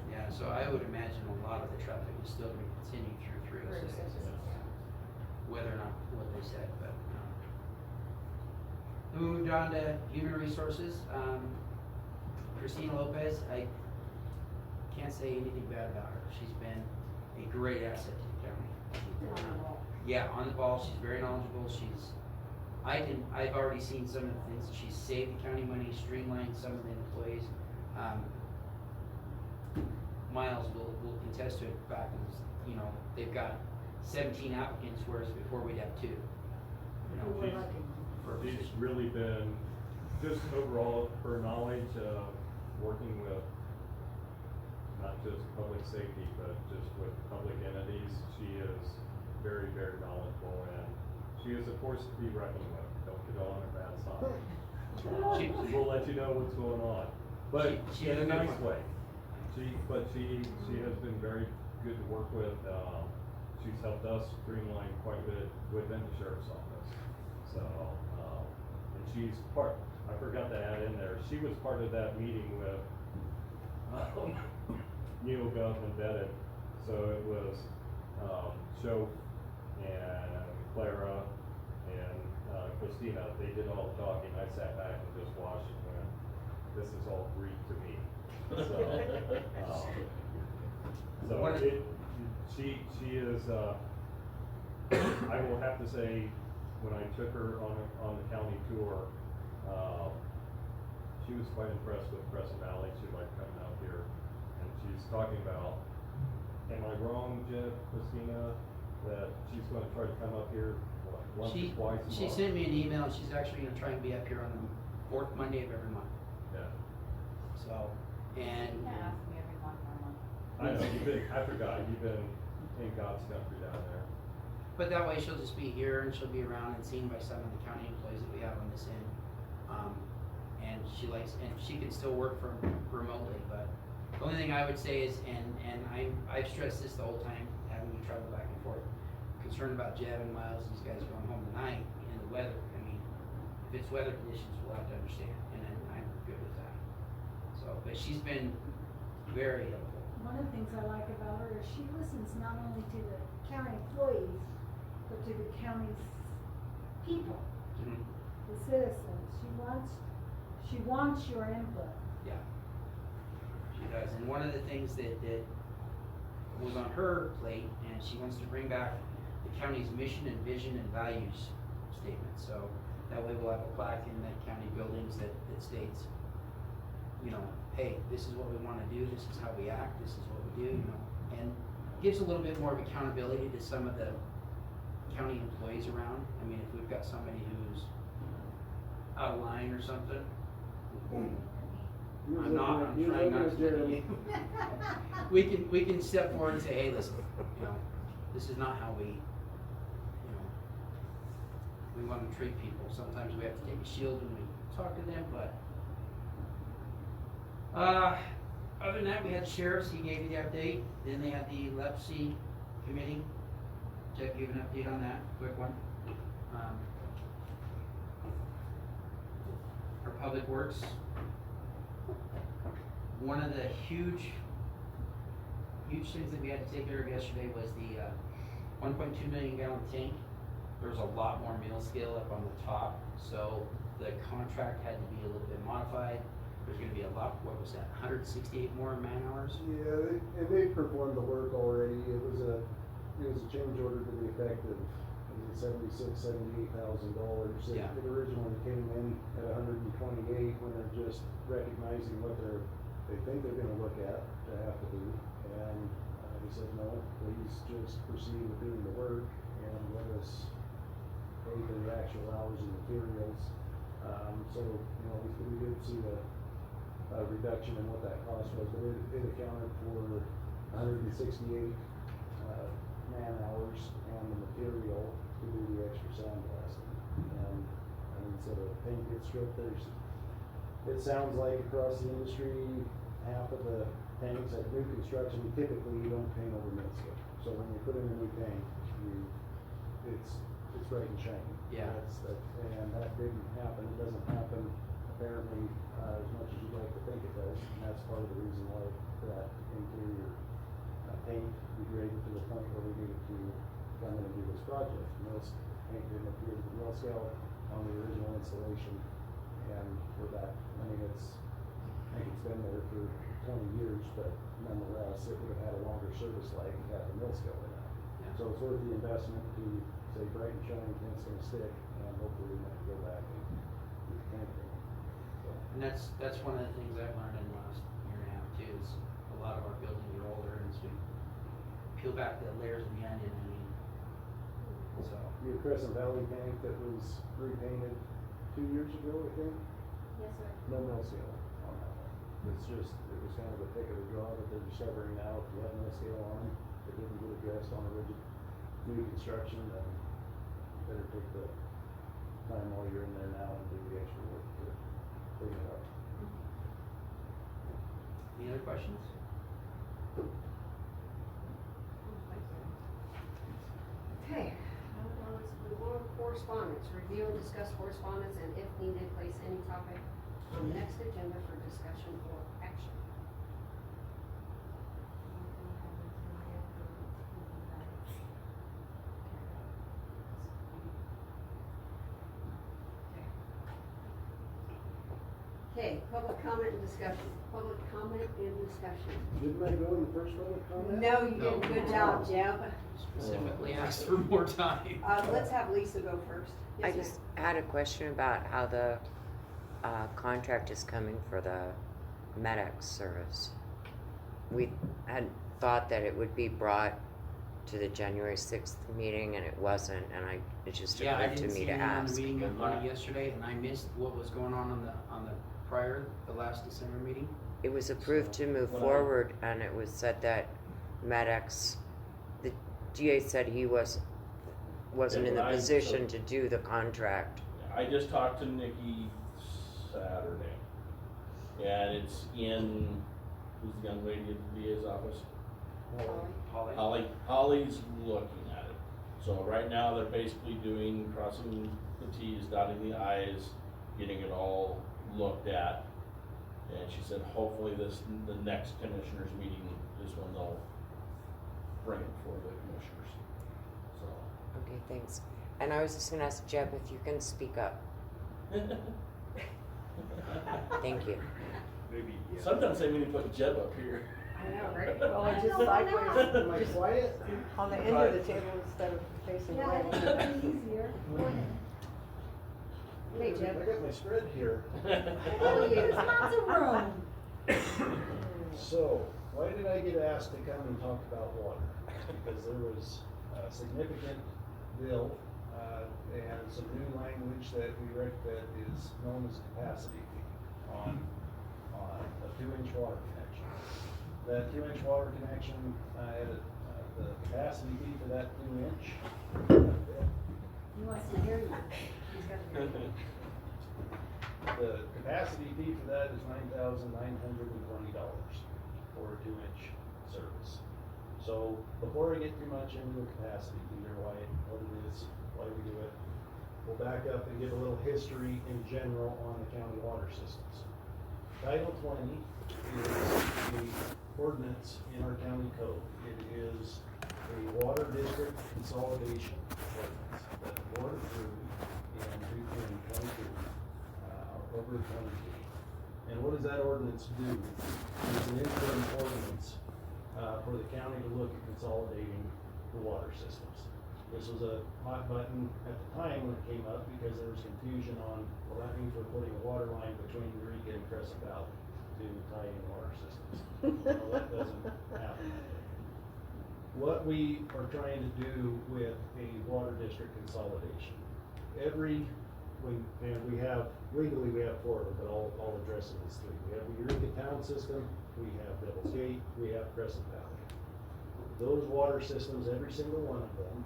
yeah, so I would imagine a lot of the traffic is still gonna continue through 306. Whether or not what they said, but, Then we moved on to human resources. Christina Lopez, I can't say anything bad about her. She's been a great asset to the county. Yeah, on the ball, she's very knowledgeable. I've already seen some of the things. She's saved the county money, streamlined some of the employees. Miles will contest to it back, they've got 17 applicants, whereas before we'd have 2. She's really been, just overall, her knowledge of working with not just public safety, but just with public entities, she is very, very knowledgeable, and she is a force to be reckoned with. Don't get on her bad side. She will let you know what's going on, but She in has a a good nice one. way. She has been very good to work with. She's helped us streamline quite a bit within the sheriff's office. So, and she's part, I forgot to add in there, she was part of that meeting with Neil Gov and Bennett. So it was Show and Clara and Christina. They did all the talking. I sat back and just watched and went, this is all Greek to me. She is, I will have to say, when I took her on the county tour, she was quite impressed with Crescent Valley. She liked coming out here, and she's talking about, am I wrong, Jeb, Christina, that she's gonna try to come up here, what, once or twice a month? She sent me an email, and she's actually gonna try and be up here on the 4th Monday of every month. Yeah. So, and. You can't ask me every month or month. I know, I forgot, you've been in God's country down there. But that way she'll just be here and she'll be around and seen by some of the county employees that we have on this end. And she can still work from remotely, but the only thing I would say is, and I've stressed this the whole time, having me travel back and forth, concerned about Jeb and Miles, these guys going home tonight, and the weather. I mean, if it's weather conditions, we'll have to understand, and then I'm good with that. So, So, but she's been very helpful. One of the things I like about her is she listens not only to the county employees, but to the county's people, Mhm. the citizens. She wants your input. Yeah. She does, and one of the things that was on her plate, and she wants to bring back the county's mission and vision and values statement, so that way we'll have a plaque in the county buildings that states, you know, hey, this is what we wanna do, this is how we act, this is what we do, you know, and gives a little bit more of accountability to some of the county employees around. I mean, if we've got somebody who's out of line or something, I'm trying not to look at you. We can step forward and say, hey, listen, you know, this is not how we want to treat people. Sometimes we have to take a shield when we talk to them, but other than that, we had sheriffs, he gave you the update. Then they had the leprosy committee. Jeb, give an update on that, quick one. Our public works. One of the huge things that we had to take care of yesterday was the 1.2 million gallon tank. There was a lot more meal scale up on the top, so the contract had to be a little bit modified. There's gonna be a lot, what was that, 168 more man hours? Yeah, they performed the work already. It was a change order to the effect of $78,000. Yeah. It originally came in at 128 when they're just recognizing what they think they're gonna look at to have to do. And he said, no, please just proceed with doing the work and let us pay for the actual hours and materials. So, you know, we did see a reduction in what that cost was, but it accounted for 168 man hours and the material to do the extra sandblasting. And I mean, so the paint gets stripped. It sounds like across the industry, half of the tanks at new construction, typically you don't paint over mid scale. So when you put in a new tank, it's bright and shiny. Yeah. And that didn't happen. It doesn't happen apparently as much as you'd like to think it does. And that's part of the reason why that interior paint degraded to the point where we needed to come in and do this project. Paint didn't appear to the mill scale on the original installation, and we're back. I mean, I think it's been there for 20 years, but nonetheless, it would have had a longer service life and had the mill scale in it. Yeah. So it's worth the investment to say bright and shiny, paint's gonna stick, and hopefully we can go back and do the paint thing. So. And that's one of the things I've learned in the last year and a half too, is a lot of our buildings are older, and as we peel back the layers of the onion, I mean, so. Your Crescent Valley tank that was repainted 2 years ago, I think, Yes, sir. no mill scale on that one. It was kind of a pick of the draw that they're discovering now. If you have mill scale on them, it didn't get addressed on a rigid new construction, then you better take the time while you're in there now and do the extra work to clean it up. Any other questions? Okay, let's move on. Correspondence, review and discuss correspondence, and if needed, place any topic on the next agenda for discussion or action. Okay, public comment and discussion. Public comment and discussion. Didn't I go in the first public comment? No, you did a good job, Jeb. Specifically asked for more time. Let's have Lisa go first. I Yes, ma'am. just had a question about how the contract is coming for the MedX service. We had thought that it would be brought to the January 6th meeting, and it wasn't, and it just Yeah, I occurred to didn't me see to anything on the ask. meeting on it yesterday, and I missed what was going on the last December meeting. It was approved to move forward, and it was said that MedX, the DA said he wasn't in the position to do the contract. I just talked to Nikki Saturday, and it's in, who's the young lady at the DA's office? Holly's looking at it. So right now, they're basically crossing the T's, dotting the I's, getting it all looked at. And she said hopefully the next commissioners meeting is when they'll bring it for the commissioners, so. Okay, thanks. And I was just gonna ask Jeb if you can speak up. Thank you. Maybe, yeah. Sometimes they need to put Jeb up here. I know, right? Well, I just know, why not? sideways, Am I just quiet? on the end of the table instead of facing Yeah, away. it'd be easier. Hey, Jeb. I got my spread here. Oh, There's yeah. lots of room. So, why did I get asked to come and talk about water? Because there was a significant bill, and some new language that we read that is known as capacity fee on a 2-inch water connection. That 2-inch water connection, the capacity fee for that 2-inch. He wants to hear you. He's got to hear it. The capacity fee for that is $9,920 for a 2-inch service. So before I get too much into the capacity fee or what it is, why we do it, we'll back up and give a little history in general on the county water systems. Title 20 is the ordinance in our county code. It is a water district consolidation ordinance that the board approved in 2022. October 22. And what does that ordinance do? It's an interim ordinance for the county to look at consolidating the water systems. This was a hot button at the time when it came up because there was confusion on, well, that means we're putting a water line between Eureka and Crescent Valley to tie in water systems. Well, that doesn't happen. What we are trying to do with a water district consolidation, we have, legally we have 4 of them, but I'll address them as 3. We have the Eureka Town System, we have Devil's Gate, we have Crescent Valley. Those water systems, every single one of them,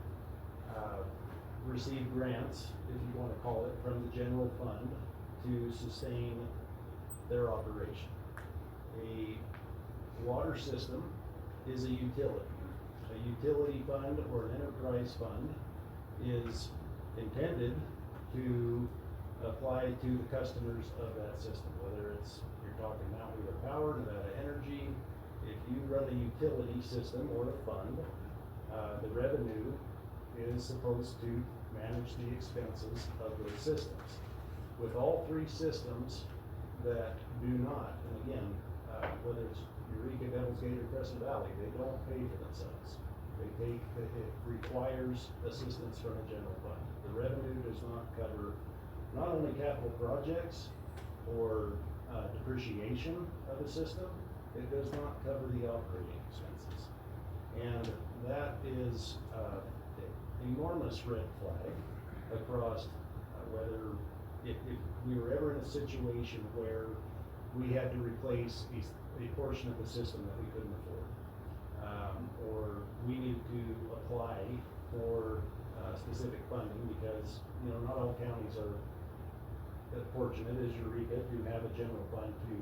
receive grants, if you want to call it, from the general fund to sustain their operation. A water system is a utility. A utility fund or an enterprise fund is intended to apply to the customers of that system, whether it's, you're talking Mount Wheeler Power, Nevada Energy. If you run a utility system or a fund, the revenue is supposed to manage the expenses of those systems. With all 3 systems that do not, and again, whether it's Eureka, Devil's Gate, or Crescent Valley, they don't pay for themselves. It requires assistance from the general fund. The revenue does not cover not only capital projects or depreciation of the system, it does not cover the operating expenses. And that is an enormous red flag across whether if we were ever in a situation where we had to replace a portion of the system that we couldn't afford. Or we need to apply for specific funding because, not all counties are fortunate as Eureka to have a general fund to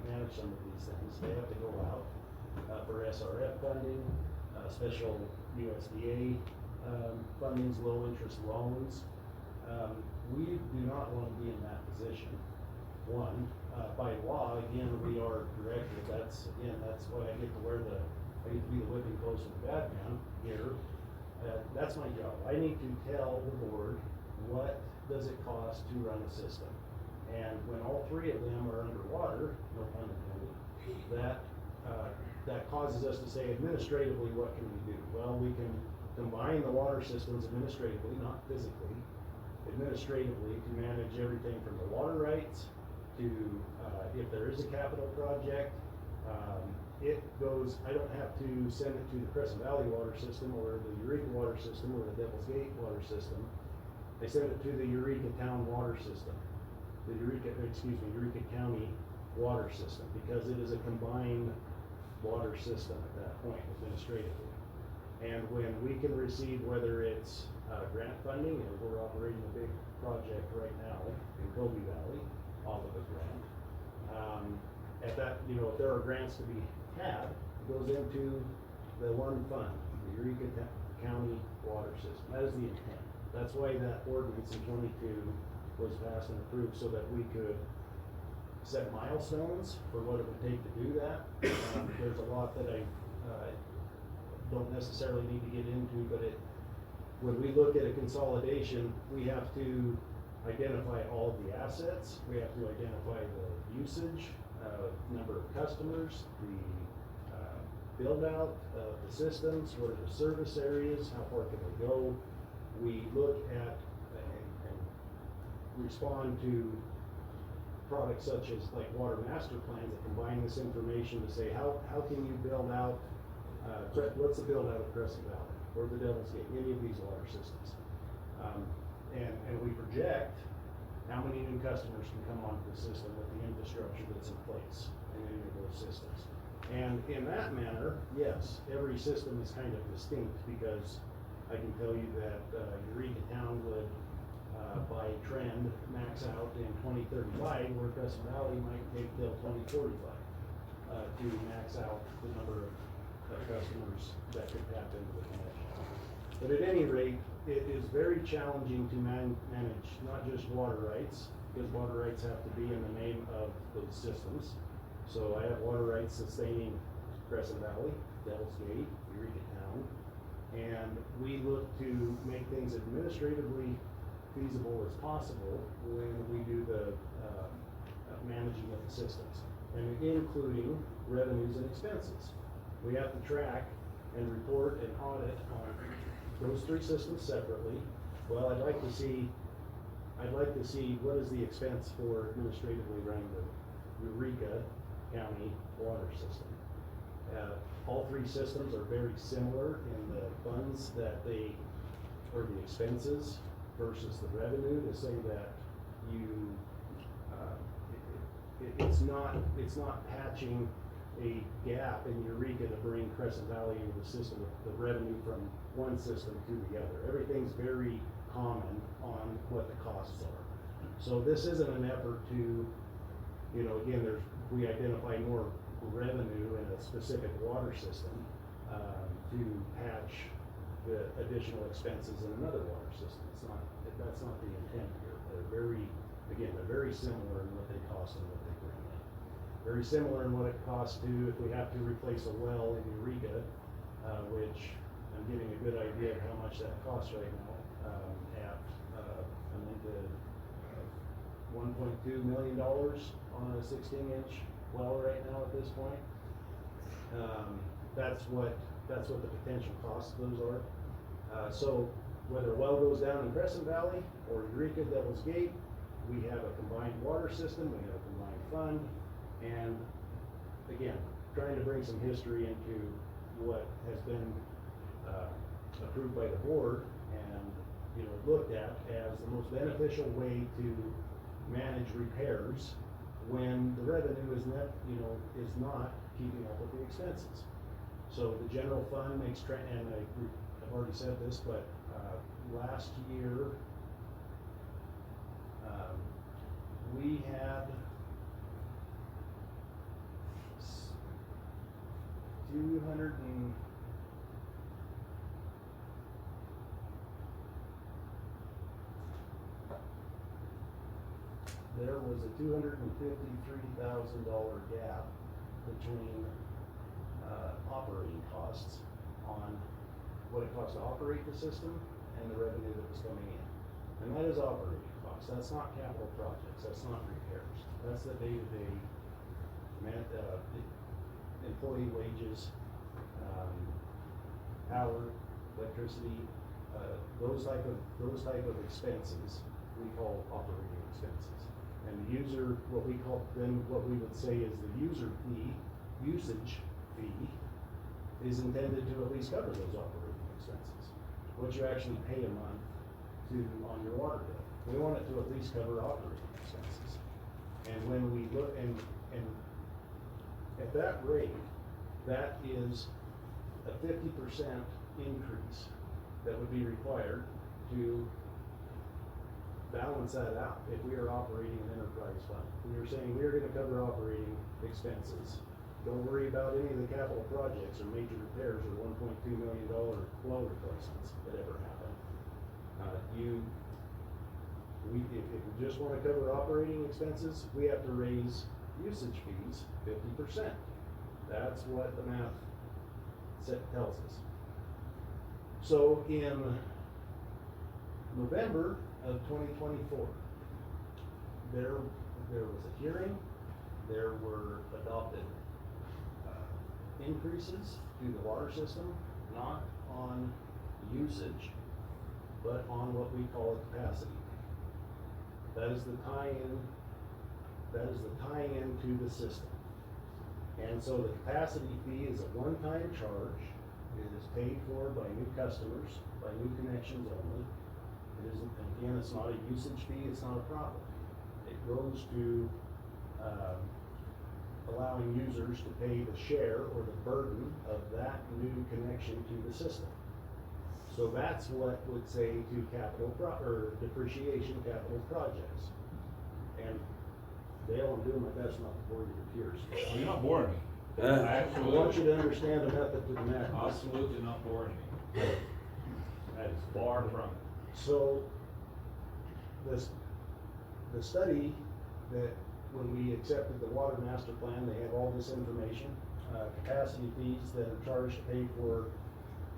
manage some of these things. They have to go out for SRF funding, special USDA fundings, low interest loans. We do not want to be in that position. One, by law, again, we are directed. That's why I get to be the whipping post of the bad man here. That's my job. I need to tell the board what does it cost to run a system. And when all 3 of them are underwater, no pun intended, that causes us to say administratively, what can we do? Well, we can combine the water systems administratively, not physically, administratively to manage everything from the water rights to if there is a capital project, it goes, I don't have to send it to the Crescent Valley water system or the Eureka water system or the Devil's Gate water system. I send it to the Eureka Town water system, the Eureka County water system, because it is a combined water system at that point administratively. And when we can receive, whether it's grant funding, or we're operating a big project right now in Kobe Valley off of a grant, at that, if there are grants to be had, it goes into the one fund, the Eureka County water system. That is the intent. That's why that ordinance in 22 was passed and approved, so that we could set milestones for what it would take to do that. There's a lot that I don't necessarily need to get into, but when we look at a consolidation, we have to identify all of the assets, we have to identify the usage, number of customers, the build out of the systems, what are the service areas, how far can they go. We look at and respond to products such as like water master plans that combine this information to say, how can you build out, what's the build out of Crescent Valley, or the Devil's Gate, any of these water systems. And we project how many new customers can come onto the system with the infrastructure that's in place in any of those systems. And in that manner, yes, every system is kind of distinct, because I can tell you that Eureka Town would, by trend, max out in 2035, where Crescent Valley might take till 2045 to max out the number of customers that could tap into the connection. But at any rate, it is very challenging to manage not just water rights, because water rights have to be in the name of those systems. So I have water rights sustaining Crescent Valley, Devil's Gate, Eureka Town, and we look to make things administratively feasible as possible when we do the managing of the systems, and including revenues and expenses. We have to track and report and audit on those three systems separately. Well, I'd like to see what is the expense for administratively running the Eureka County water system. All three systems are very similar in the funds that they, or the expenses versus the revenue, to say that you, it's not patching a gap in Eureka to bring Crescent Valley into the system, the revenue from one system to the other. Everything's very common on what the costs are. So this isn't an effort to, again, we identify more revenue in a specific water system to patch the additional expenses in another water system. That's not the intent here. They're very similar in what they cost and what they bring in. Very similar in what it costs if we have to replace a well in Eureka, which I'm getting a good idea of how much that costs right now, at I'm into $1.2 million on a 16-inch well right now at this point. That's what the potential costs of those are. So whether a well goes down in Crescent Valley or Eureka Devil's Gate, we have a combined water system, we have a combined fund, and again, trying to bring some history into what has been approved by the board and looked at as the most beneficial way to manage repairs when the revenue is not keeping up with the expenses. So the general fund makes and I've already said this, but last year we had there was a $253,000 gap between operating costs on what it costs to operate the system and the revenue that was coming in. And that is operating costs. That's not capital projects. That's not repairs. That's the day-to-day employee wages, power, electricity, those type of expenses we call operating expenses. And the user, what we would say is the usage fee is intended to at least cover those operating expenses. What you actually pay a month on your water bill. We want it to at least cover operating expenses. And when we look and at that rate, that is a 50% increase that would be required to balance that out if we are operating an enterprise fund. We are saying we are going to cover operating expenses. Don't worry about any of the capital projects or major repairs or $1.2 million well replacements that ever happen. If we just want to cover operating expenses, we have to raise usage fees 50%. That's what the math tells us. So in November of 2024, there was a hearing, there were adopted increases to the water system, not on usage, but on what we call a capacity fee. That is the tie-in to the system. And so the capacity fee is a one-time charge. It is paid for by new customers, by new connections only. It isn't, again, it's not a usage fee, it's not a profit fee. It goes to allowing users to pay the share or the burden of that new connection to the system. So that's what would say to depreciation capital projects. And Dale, I'm doing my best not to bore you to tears. Well, you're not boring me. I want you to understand the method to the madness. Absolutely not boring me. That is far from it. So, the study that when we accepted the water master plan, they have all this information, capacity fees that are charged to pay for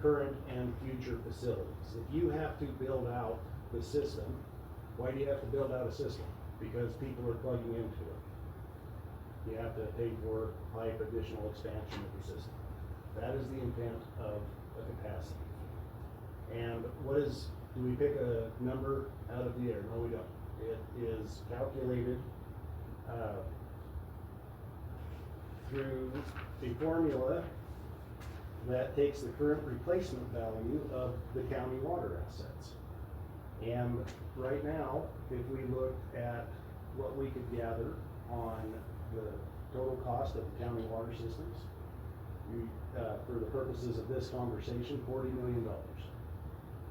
current and future facilities. If you have to build out the system, why do you have to build out a system? Because people are plugging into it. You have to pay for pipe additional expansion of the system. That is the intent of a capacity fee. And do we pick a number out of the air? No, we don't. It is calculated through a formula that takes the current replacement value of the county water assets. And right now, if we looked at what we could gather on the total cost of the county water systems, for the purposes of this conversation, $40 million.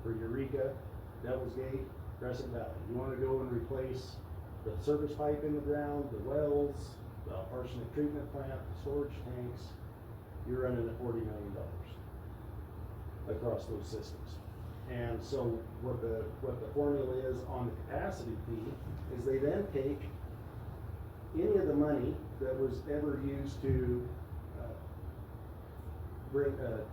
For Eureka, Devil's Gate, Crescent Valley. You want to go and replace the service pipe in the ground, the wells, the arsenic treatment plant, the storage tanks, you're running at $40 million across those systems. And so what the formula is on the capacity fee is they then take any of the money that was ever used to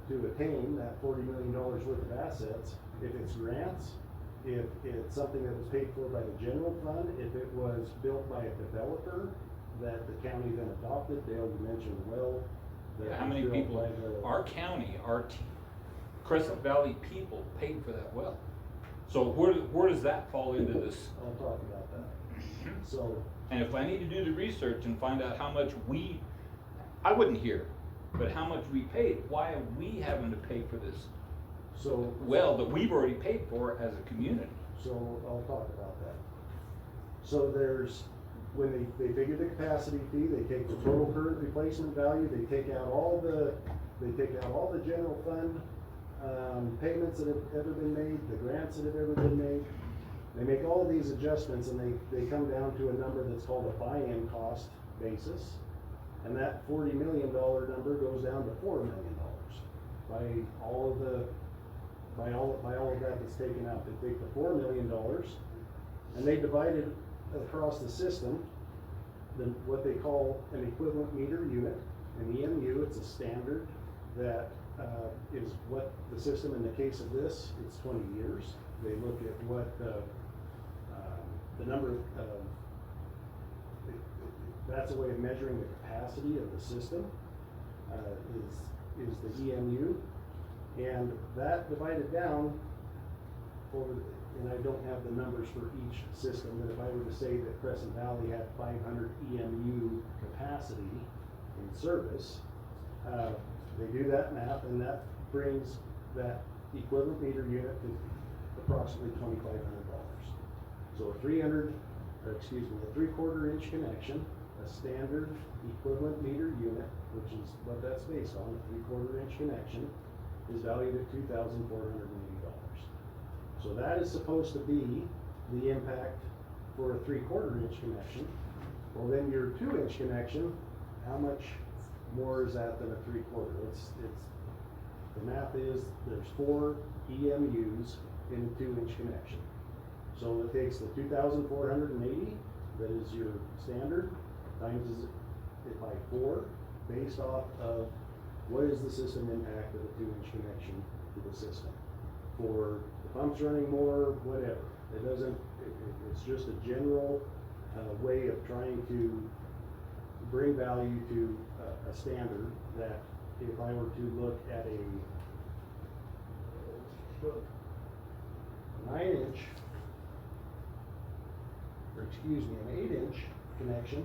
attain that $40 million worth of assets. If it's grants, if it's something that was paid for by the general fund, if it was built by a developer that the county then adopted. Dale, you mentioned well. How many people, our county, Crescent Valley people paid for that well. So where does that fall into this? I'll talk about that. So, and if I need to do the research and find out how much I wouldn't hear, but how much we paid, why are we having to pay for this well that we've already paid for as a community? So I'll talk about that. So when they figure the capacity fee, they take the total current replacement value, they take out all the general fund payments that have ever been made, the grants that have ever been made. They make all these adjustments and they come down to a number that's called a buy-in cost basis. And that $40 million number goes down to $4 million by all of that that's taken out. They take the $4 million and they divide it across the system, what they call an equivalent meter unit, an EMU. It's a standard that is what the system, in the case of this, it's 20 years. They look at what the number of, that's a way of measuring the capacity of the system, is the EMU. And that divided down over, and I don't have the numbers for each system, but if I were to say that Crescent Valley had 500 EMU capacity in service, they do that math and that brings that equivalent meter unit to approximately $2,500. So a 3/4 inch connection, a standard equivalent meter unit, which is what that's based on, a 3/4 inch connection, is valued at $2,480. So that is supposed to be the impact for a 3/4 inch connection. Well, then your 2-inch connection, how much more is that than a 3/4? The math is there's 4 EMUs in a 2-inch connection. So it takes the 2,480, that is your standard, times it by 4 based off of what is the system impact of a 2-inch connection to the system. For the pumps running more, whatever. It doesn't, it's just a general way of trying to bring value to a standard that if I were to look at a 9-inch, or excuse me, an 8-inch connection,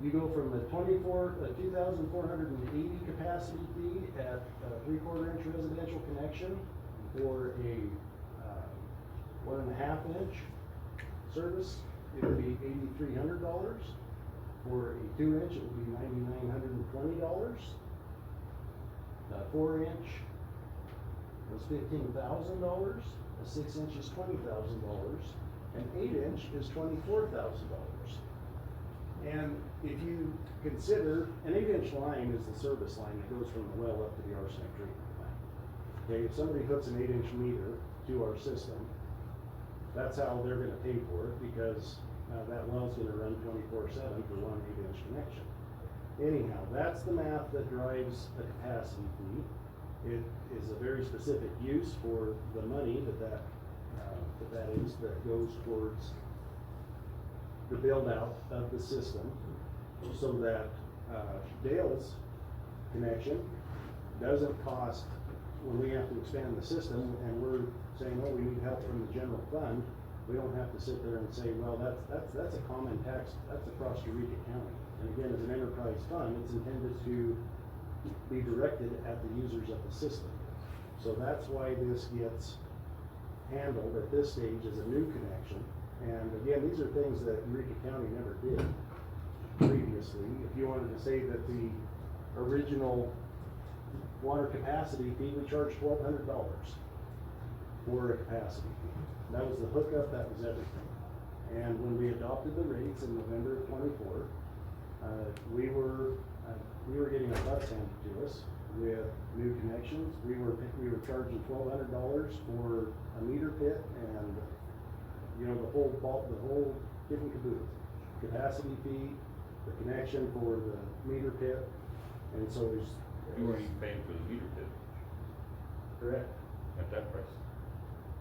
you go from a 2,480 capacity fee at a 3/4 inch residential connection for a 1.5 inch service, it would be $8,300. For a 2-inch, it would be $9,920. 4-inch was $15,000. A 6-inch is $20,000. An 8-inch is $24,000. And if you consider, an 8-inch line is the service line that goes from the well up to the arsenic treatment plant. Okay, if somebody hooks an 8-inch meter to our system, that's how they're gonna pay for it, because that well's gonna run 24/7 for one 8-inch connection. Anyhow, that's the math that drives a capacity fee. It is a very specific use for the money that goes towards the build out of the system, so that Dale's connection doesn't cost, when we have to expand the system and we're saying, oh, we need help from the general fund, we don't have to sit there and say, well, that's a common tax, that's across Eureka County. And again, as an enterprise fund, it's intended to be directed at the users of the system. So that's why this gets handled at this stage as a new connection. And again, these are things that Eureka County never did previously. If you wanted to say that the original water capacity fee, we charged $1,200 for a capacity fee. That was the hookup, that was everything. And when we adopted the rates in November of '24, we were getting our butts handed to us with new connections. We were charging $1,200 for a meter pit and, you know, the whole kit and caboodle. Capacity fee, the connection for the meter pit, and so there's. You weren't even paying for the meter pit. Correct. At that price.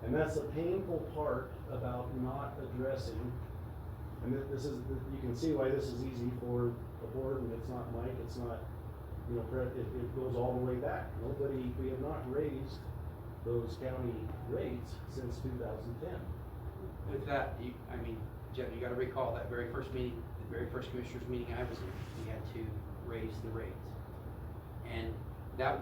And that's the painful part about not addressing, and this is, you can see why this is easy for the board, and it's not Mike, it's not, you know, it goes all the way back. We have not raised those county rates since 2010. With that, Jeff, you gotta recall that very first meeting, the very first commissioners meeting I was in, we had to raise the rates. And that's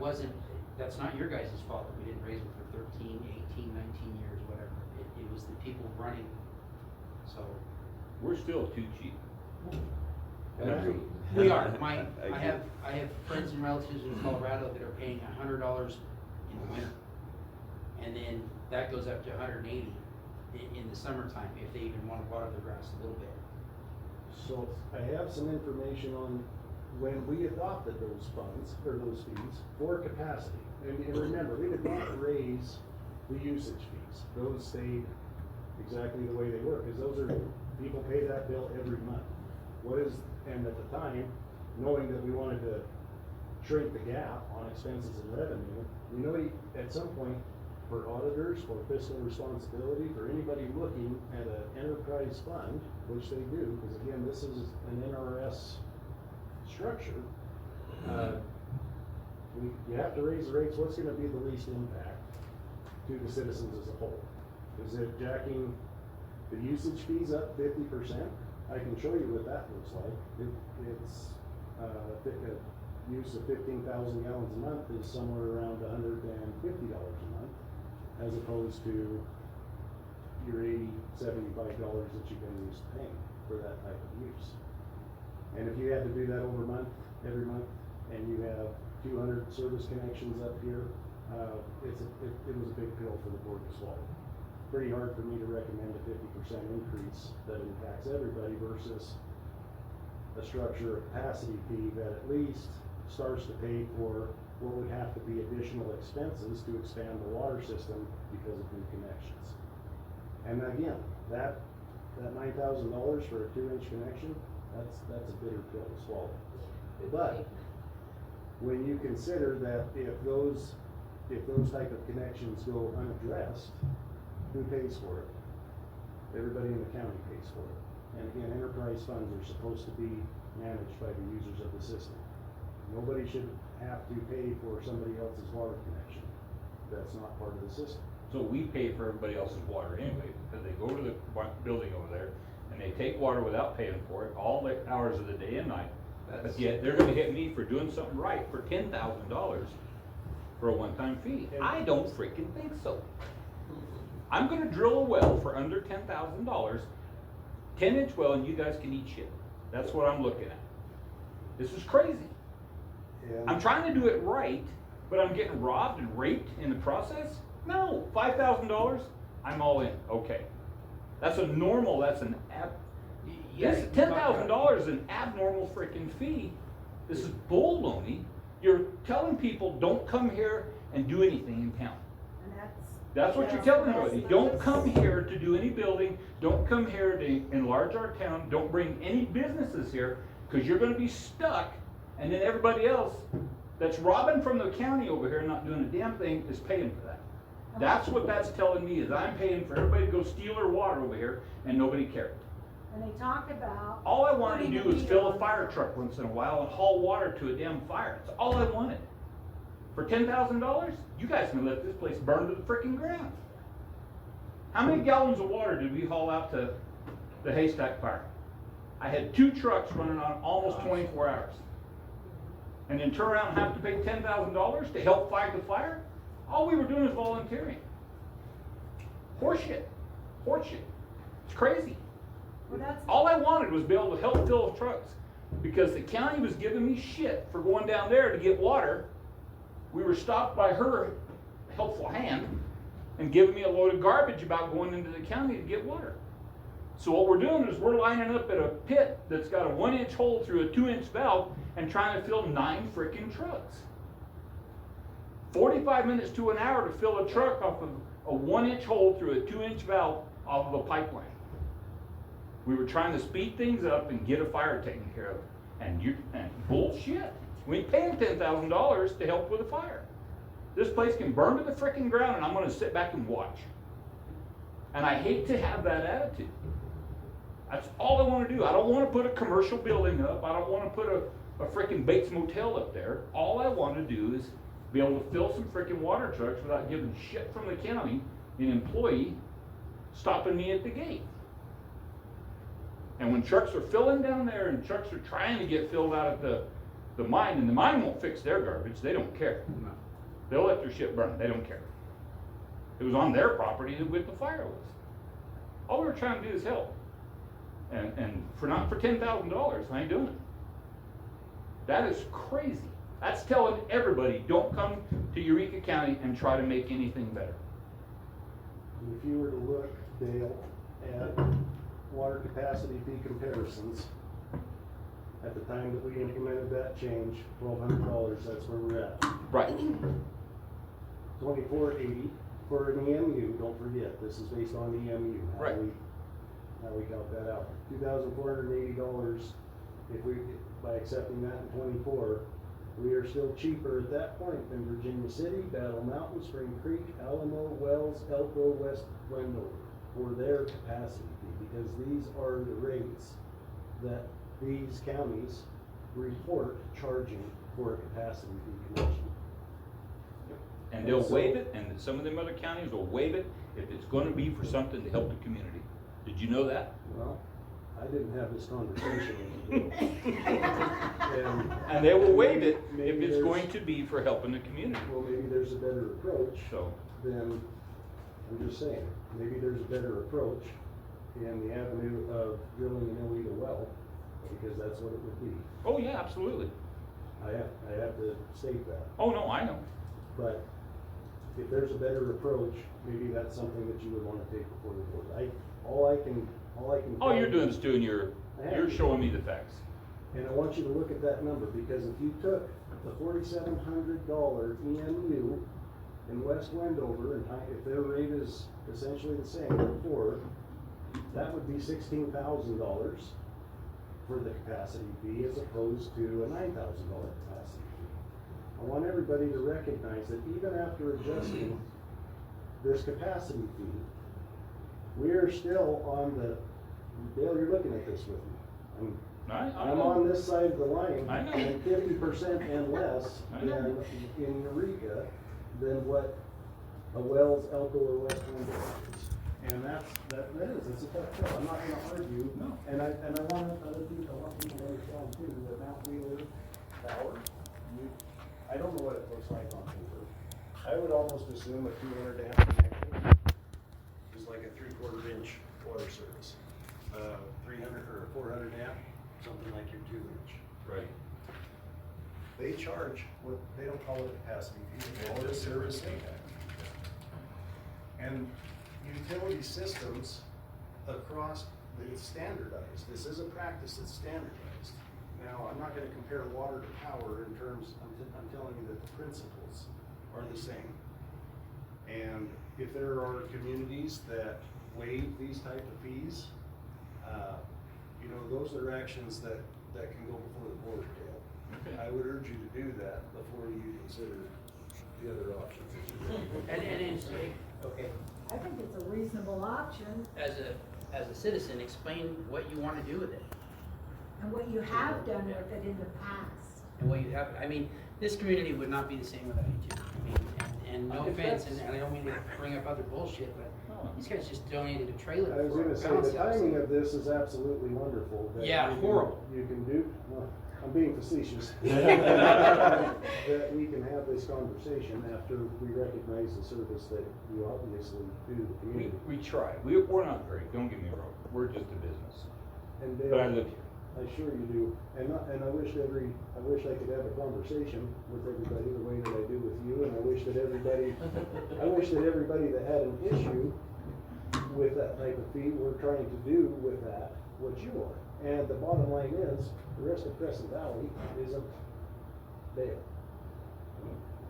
not your guys' fault that we didn't raise them for 13, 18, 19 years, whatever. It was the people running, so. We're still too cheap. We are. I have friends and relatives in Colorado that are paying $100 in the winter. And then that goes up to $180 in the summertime, if they even want to water the grass a little bit. So I have some information on when we adopted those funds, or those fees, for capacity. And remember, we did not raise the usage fees. Those stayed exactly the way they were, because those are, people pay that bill every month. And at the time, knowing that we wanted to shrink the gap on expenses and revenue, we know at some point, for auditors, for fiscal responsibility, for anybody looking at an enterprise fund, which they do, because again, this is an NRS structure, you have to raise the rates. What's going to be the least impact to the citizens as a whole? Is it jacking the usage fees up 50%? I can show you what that looks like. It's a use of 15,000 gallons a month is somewhere around $150 a month, as opposed to your $80, $75 that you've been used to paying for that type of use. And if you had to do that every month, and you have 200 service connections up here, it was a big pill for the board to swallow. Pretty hard for me to recommend a 50% increase that impacts everybody versus a structure, a capacity fee that at least starts to pay for what would have to be additional expenses to expand the water system because of new connections. And again, that $9,000 for a 2-inch connection, That's a bitter pill to swallow. But when you consider that if those type of connections go unaddressed, who pays for it? Everybody in the county pays for it. And again, enterprise funds are supposed to be managed by the users of the system. Nobody should have to pay for somebody else's water connection. That's not part of the system. So we pay for everybody else's water anyway, because they go to the building over there and they take water without paying for it all the hours of the day and night. But yet they're gonna hit me for doing something right for $10,000 for a one-time fee. I don't freaking think so. I'm gonna drill a well for under $10,000, 10-inch well, and you guys can eat shit. That's what I'm looking at. This is crazy. I'm trying to do it right, but I'm getting robbed and raped in the process? No, $5,000, I'm all in, okay. That's a normal, yes, $10,000 is an abnormal freaking fee. This is baloney. You're telling people, don't come here and do anything in town. And That's what you're telling everybody. Don't come here to do any building, don't come here to enlarge our town, don't bring any businesses here, because you're gonna be stuck, and then everybody else that's robbing from the county over here and not doing a damn thing is paying for that. That's what that's telling me, is I'm paying for everybody to go steal their water over here, and nobody cares. And they talked about. All I wanted to do was fill a putting fire truck once in a while and haul water to a damn fire. That's all I wanted. For $10,000, you guys can let this place burn to the freaking ground. How many gallons of water did we haul out to the haystack fire? I had 2 trucks running on almost 24 hours. And then turn around and have to pay $10,000 to help fight the fire? All we were doing is volunteering. Horseshit. Horseshit. It's crazy. Well, that's. All I wanted was to be able to help fill trucks, because the county was giving me shit for going down there to get water. We were stopped by her helpful hand and giving me a load of garbage about going into the county to get water. So what we're doing is we're lining up at a pit that's got a 1-inch hole through a 2-inch valve and trying to fill 9 freaking trucks. 45 minutes to an hour to fill a truck off of a 1-inch hole through a 2-inch valve off of a pipeline. We were trying to speed things up and get a fire taken care of. And bullshit. We ain't paying $10,000 to help with a fire. This place can burn to the freaking ground and I'm gonna sit back and watch. And I hate to have that attitude. That's all I wanna do. I don't wanna put a commercial building up. I don't wanna put a freaking Bates Motel up there. All I wanna do is be able to fill some freaking water trucks without giving shit from the county, an employee, stopping me at the gate. And when trucks are filling down there and trucks are trying to get filled out at the mine, and the mine won't fix their garbage, they don't care. No. They'll let their shit burn, they don't care. It was on their property with the fire was. All we were trying to do is help. And for not for $10,000, I ain't doing it. That is crazy. That's telling everybody, don't come to Eureka County and try to make anything better. If you were to look, Dale, at water capacity fee comparisons, at the time that we implemented that change, $1,200, that's where we're at. Right. $2,480 for an EMU, don't forget, this is based on EMU. Right. How we count that out. $2,480 if we, by accepting that in 24, we are still cheaper at that point than Virginia City, Battle Mountain, Spring Creek, Alamo, Wells, Elko, West Wendover for their capacity fee, because these are the rates that these counties report charging for a capacity fee connection. And they'll waive it, and some of them other counties will waive it if it's gonna be for something to help the community. Did you know that? Well, I didn't have this conversation with you. And they will waive it if maybe it's there's- going to be for helping the community. Well, maybe there's a better approach. So, Then, I'm just saying, maybe there's a better approach in the avenue of drilling an illegal well, because that's what it would be. oh yeah, absolutely. I have to state that. Oh no, I know. But if there's a better approach, maybe that's something that you would want to take before the board. All I can. All you're doing is you're showing me the facts. And I want you to look at that number, because if you took the $4,700 EMU in West Wendover, and if their rate is essentially the same as before, that would be $16,000. for the capacity fee as opposed to a $9,000 capacity fee. I want everybody to recognize that even after adjusting this capacity fee, we're still on the, Dale, you're looking at this with me. I'm on this side of the line, I know. and 50% and less I know. in Eureka than what a Wells, Elko, or West Windsor is. And that is, it's a tough call. I'm not gonna argue. No. And I want other people, I want people to understand too, that Mount Wheeler Tower, I don't know what it looks like on paper. I would almost assume a 200 amp connection is like a 3/4 inch water service. 300 or 400 amp, something like your 2 inch. Right. They charge what, they don't call it a capacity fee, they call it a service fee. And utility systems across, it's standardized. This is a practice that's standardized. Now, I'm not gonna compare water to power in terms, I'm telling you that the principles are the same. And if there are communities that waive these type of fees, you know, those are actions that can go before the board, Dale. Okay. I would urge you to do that before you consider the other options. And it's, okay, I think it's a reasonable option, as a citizen, explain what you wanna do with it. and what you have done with it in the past. And what you have, I mean, this community would not be the same without you two. I mean, and no offense, and I don't mean to bring up other bullshit, but these guys just donated a trailer. I was for a gonna say, bounce the house. timing of this is absolutely wonderful. that Yeah, you can- horrible. You can do, well, I'm being facetious. That we can have this conversation after we recognize the service that you obviously do to the community. We try. We're not great, don't get me wrong. We're just a business. And But I Dale, live here. I sure you do, and I wish I could have a conversation with everybody the way that I do with you, and I wish that everybody that had an issue with that type of fee were trying to do with that what you are. And the bottom line is, the rest of Crescent Valley isn't Dale.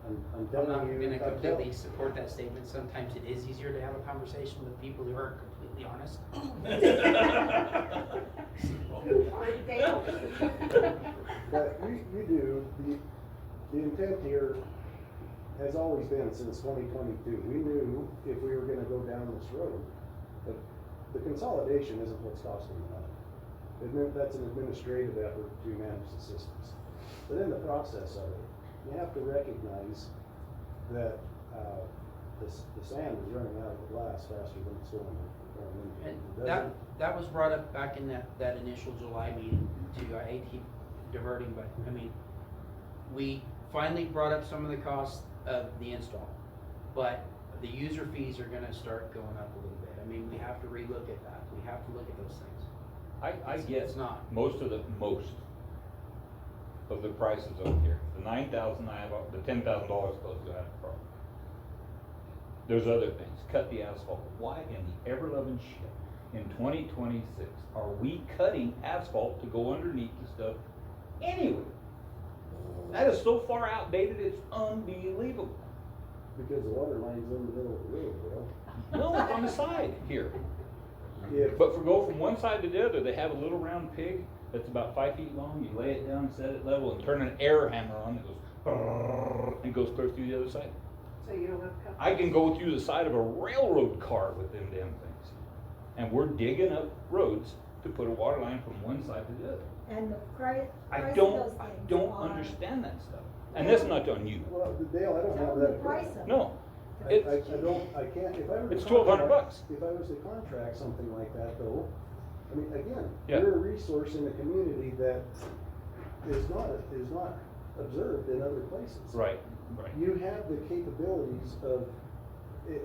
I'm I'm telling not you. gonna I'm completely support that statement. Sometimes it is easier to have a conversation with people who aren't completely honest. But you do, the intent here has always been since 2022. We knew if we were gonna go down this road, but the consolidation isn't what's costing the money. That's an administrative effort to manage the systems. But in the process of it, you have to recognize that the sand is running out of the glass faster than it's going in. And that was brought up back in that initial July meeting too. I hate to keep diverting, but I mean, we finally brought up some of the costs of the install, but the user fees are gonna start going up a little bit. I mean, we have to relook at that. We have to look at those things. I get It's not. most of the prices over here. The $9,000 the $10,000 goes to that problem. There's other things. Cut the asphalt. Why in the ever-loving shit in 2026 are we cutting asphalt to go underneath the stuff anyway? That is so far outdated, it's unbelievable. Because the water line's in the middle of the road, Dale. No, it's on the side here. If, But for go from one side to the other, they have a little round pig that's about 5 feet long. You lay it down, set it level, and turn an air hammer on. It goes and goes clear through the other side. So you don't have to cut. I can go through the side of a railroad car with them damn things. And we're digging up roads to put a water line from one side to the other. And the price I of don't those things are. understand that stuff. And that's not on you. well, Dale, I don't Tell have them that. the price of it. No. I It's, can't, if I were to. It's $1,200 bucks. If I was to contract something like that though, I mean, again, Yeah. you're a resource in a community that is not observed in other places. right. You have the capabilities of,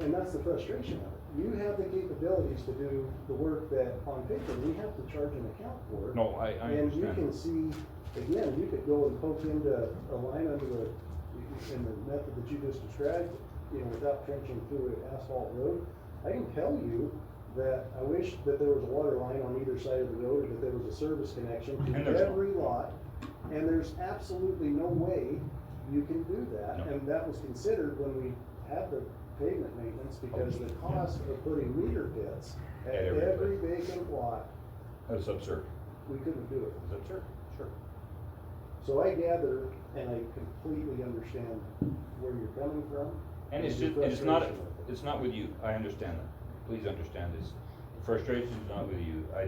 and that's the frustration of it. You have the capabilities to do the work that on paper, we have to charge an account for. No, I And you can understand. see, again, you could go and poke into a line under in the method that you just described, you know, without trenching through an asphalt road. I can tell you that I wish that there was a water line on either side of the road, or that there was a service connection And to there's every lot. And there's absolutely no way you can do that. No. And that was considered when we had the pavement maintenance, because the cost of putting meter pits at At every every vacant lot That's absurd. we couldn't do it. So sure, sure. So I gather, and I completely understand where you're coming from. And it's your just, it's not, frustration with it. it's not with you, I understand that, please understand this. Frustration is not with you, I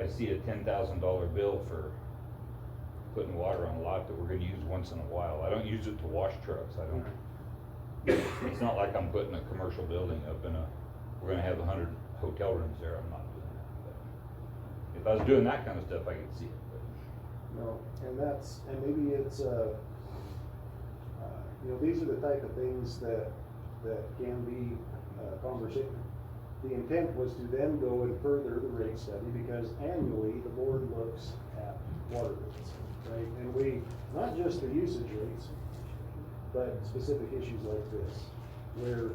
see a $10,000 bill for putting water on a lot that we're gonna use once in a while. I don't use it to wash trucks, I don't. It's not like I'm putting a commercial building up in we're gonna have 100 hotel rooms there, I'm not doing that. But if I was doing that kind of stuff, I could see it, but. No, and maybe it's, these are the type of things that can be, conversation. The intent was to then go and further the rate study, because annually, the board looks at water rates, right? And we, not just the usage rates, but specific issues like this, where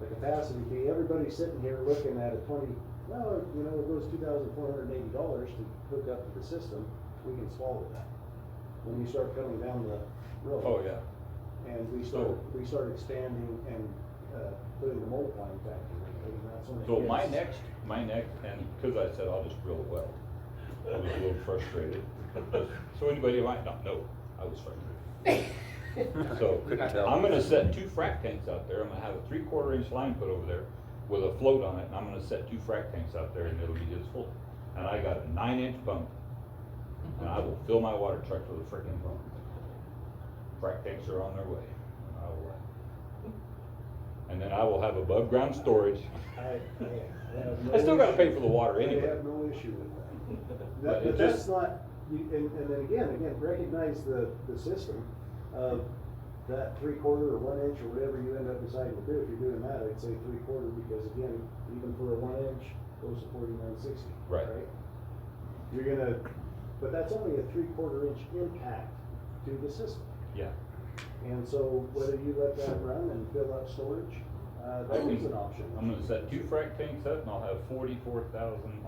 the capacity fee, everybody's sitting here looking at it it goes $2,480 to hook up to the system, we can swallow that. When you start coming down the road. Oh, yeah. And we start expanding and, putting the multiplying factor in, and that's when it So gets- my next, and because I said I'll just drill a well, I was a little frustrated. So anybody might not know, I was frustrated. So I'm gonna set 2 frac tanks out there. I'm gonna have a 3/4 inch line put over there with a float on it, and I'm gonna set 2 frac tanks out there, and it'll be just full. And I got a 9-inch pump, and I will fill my water trucks with a frickin' pump. Frac tanks are on their way. And then I will have above ground storage. I have no I still gotta pay issue- for the water I anyway. have no issue with that. But it But that's just- not, and then again, recognize the system of that 3/4 or 1 inch or whatever you end up deciding to do. If you're doing that, I'd say 3/4, because again, even for a 1 inch, goes to 49.60. Right. You're but that's only a 3/4 inch impact to the system. Yeah. And so whether you let that run and fill up storage, that is an option. I'm gonna set 2 frac tanks up, and I'll have 44,000,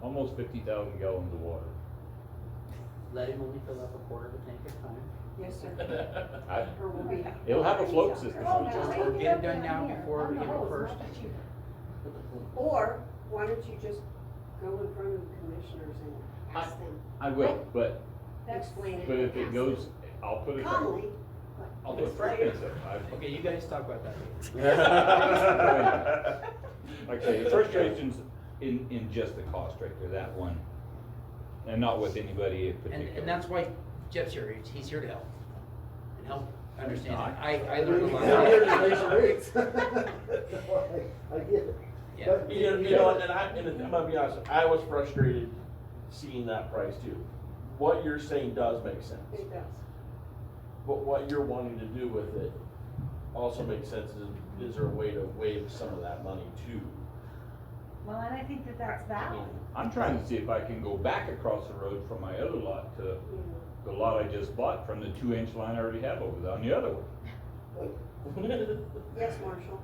almost 50,000 gallons of water. Let him only fill up a quarter of a tank at a time. Yes, sir. I- Or will be. It'll have a float system. Oh, no. Or get it done now before, first. Or, why don't you just go in front of the commissioners and ask them, I will, but explain it. if and it ask goes, them I'll put it. calmly, I'll put frac tanks up. Okay, you guys talk about that later. Like I say, the frustration's in just the cost right there, that one, and not with anybody in particular. And that's why Jeff's here, he's here to help, and help understand No, it. I learned a lot. You're here to raise the rates. I get it. Yeah. But- And I'm gonna be honest, I was frustrated seeing that price too. What you're saying does make sense, It does. but what you're wanting to do with it also makes sense. Is there a way to waive some of that money too? Well, and I think that that's valid. I'm trying to see if I can go back across the road from my other lot to the lot I just bought from the 2-inch line I already have over there on the other one. Yes, Marshall.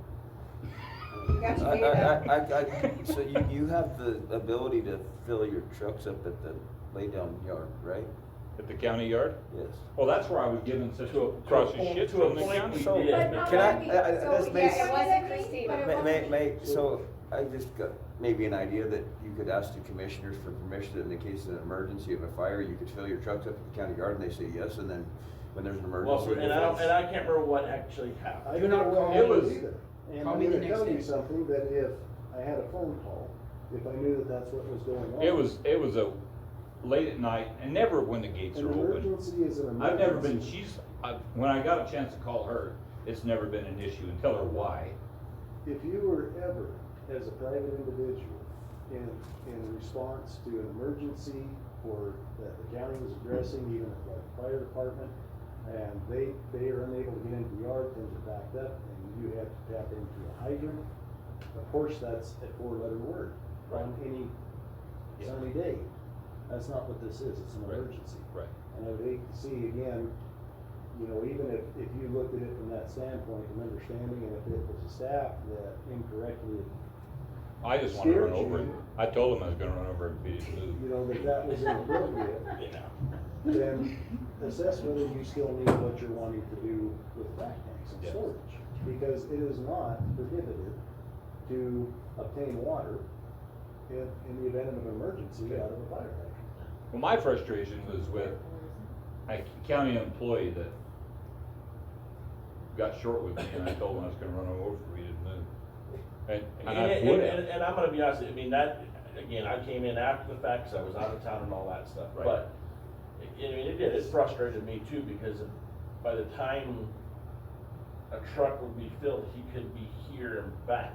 You got your data. So you have the ability to fill your trucks up at the laydown yard, right? At the county yard? Yes. Well, that's where I was given such a crushed shit to a from the point county. we So, did. can I, this So, may, yeah, it wasn't Christina. so I just got maybe an idea that you could ask the commissioners for permission in the case of an emergency of a fire, you could fill your trucks up at the county yard, and they say yes, and then when there's an emergency. Well, and I can't remember what actually I happened. Do don't not know call what me. happened either. And Call I'm me the gonna next tell you day. something, that if I had a phone call, if I knew that that's what was going on. It was a late at night, and never when the gates An are open. emergency is an emergency. I've never been, when I got a chance to call her, it's never been an issue, and tell her why. If you were ever, as a private individual, in response to an emergency or that the county was addressing, even at the fire department, and they are unable to get into the yard, things are backed up, and you have to tap into a hydrant, of course, that's a 4-letter word on any sunny day. That's not what this is, it's an emergency. Right. And I would hate to see again, even if you looked at it from that standpoint, from understanding, and if it was a staff that incorrectly, I just want to run Steered over you. him. I told him I was gonna run over him if he didn't move. that was inappropriate, then assess whether you still need what you're wanting to do with frac tanks and Yes. storage. Because it is not prohibited to obtain water in the event of an emergency out of a fire hydrant. Well, my frustration was with a county employee that got short with me, and I told him I was gonna run him over if we didn't move. And I would have. And I'm gonna be honest, I mean, that, again, I came in after the fact, cause I was out of town and all that stuff, Right. but, I mean, it frustrated me too, because by the time a truck would be filled, he could be here and back.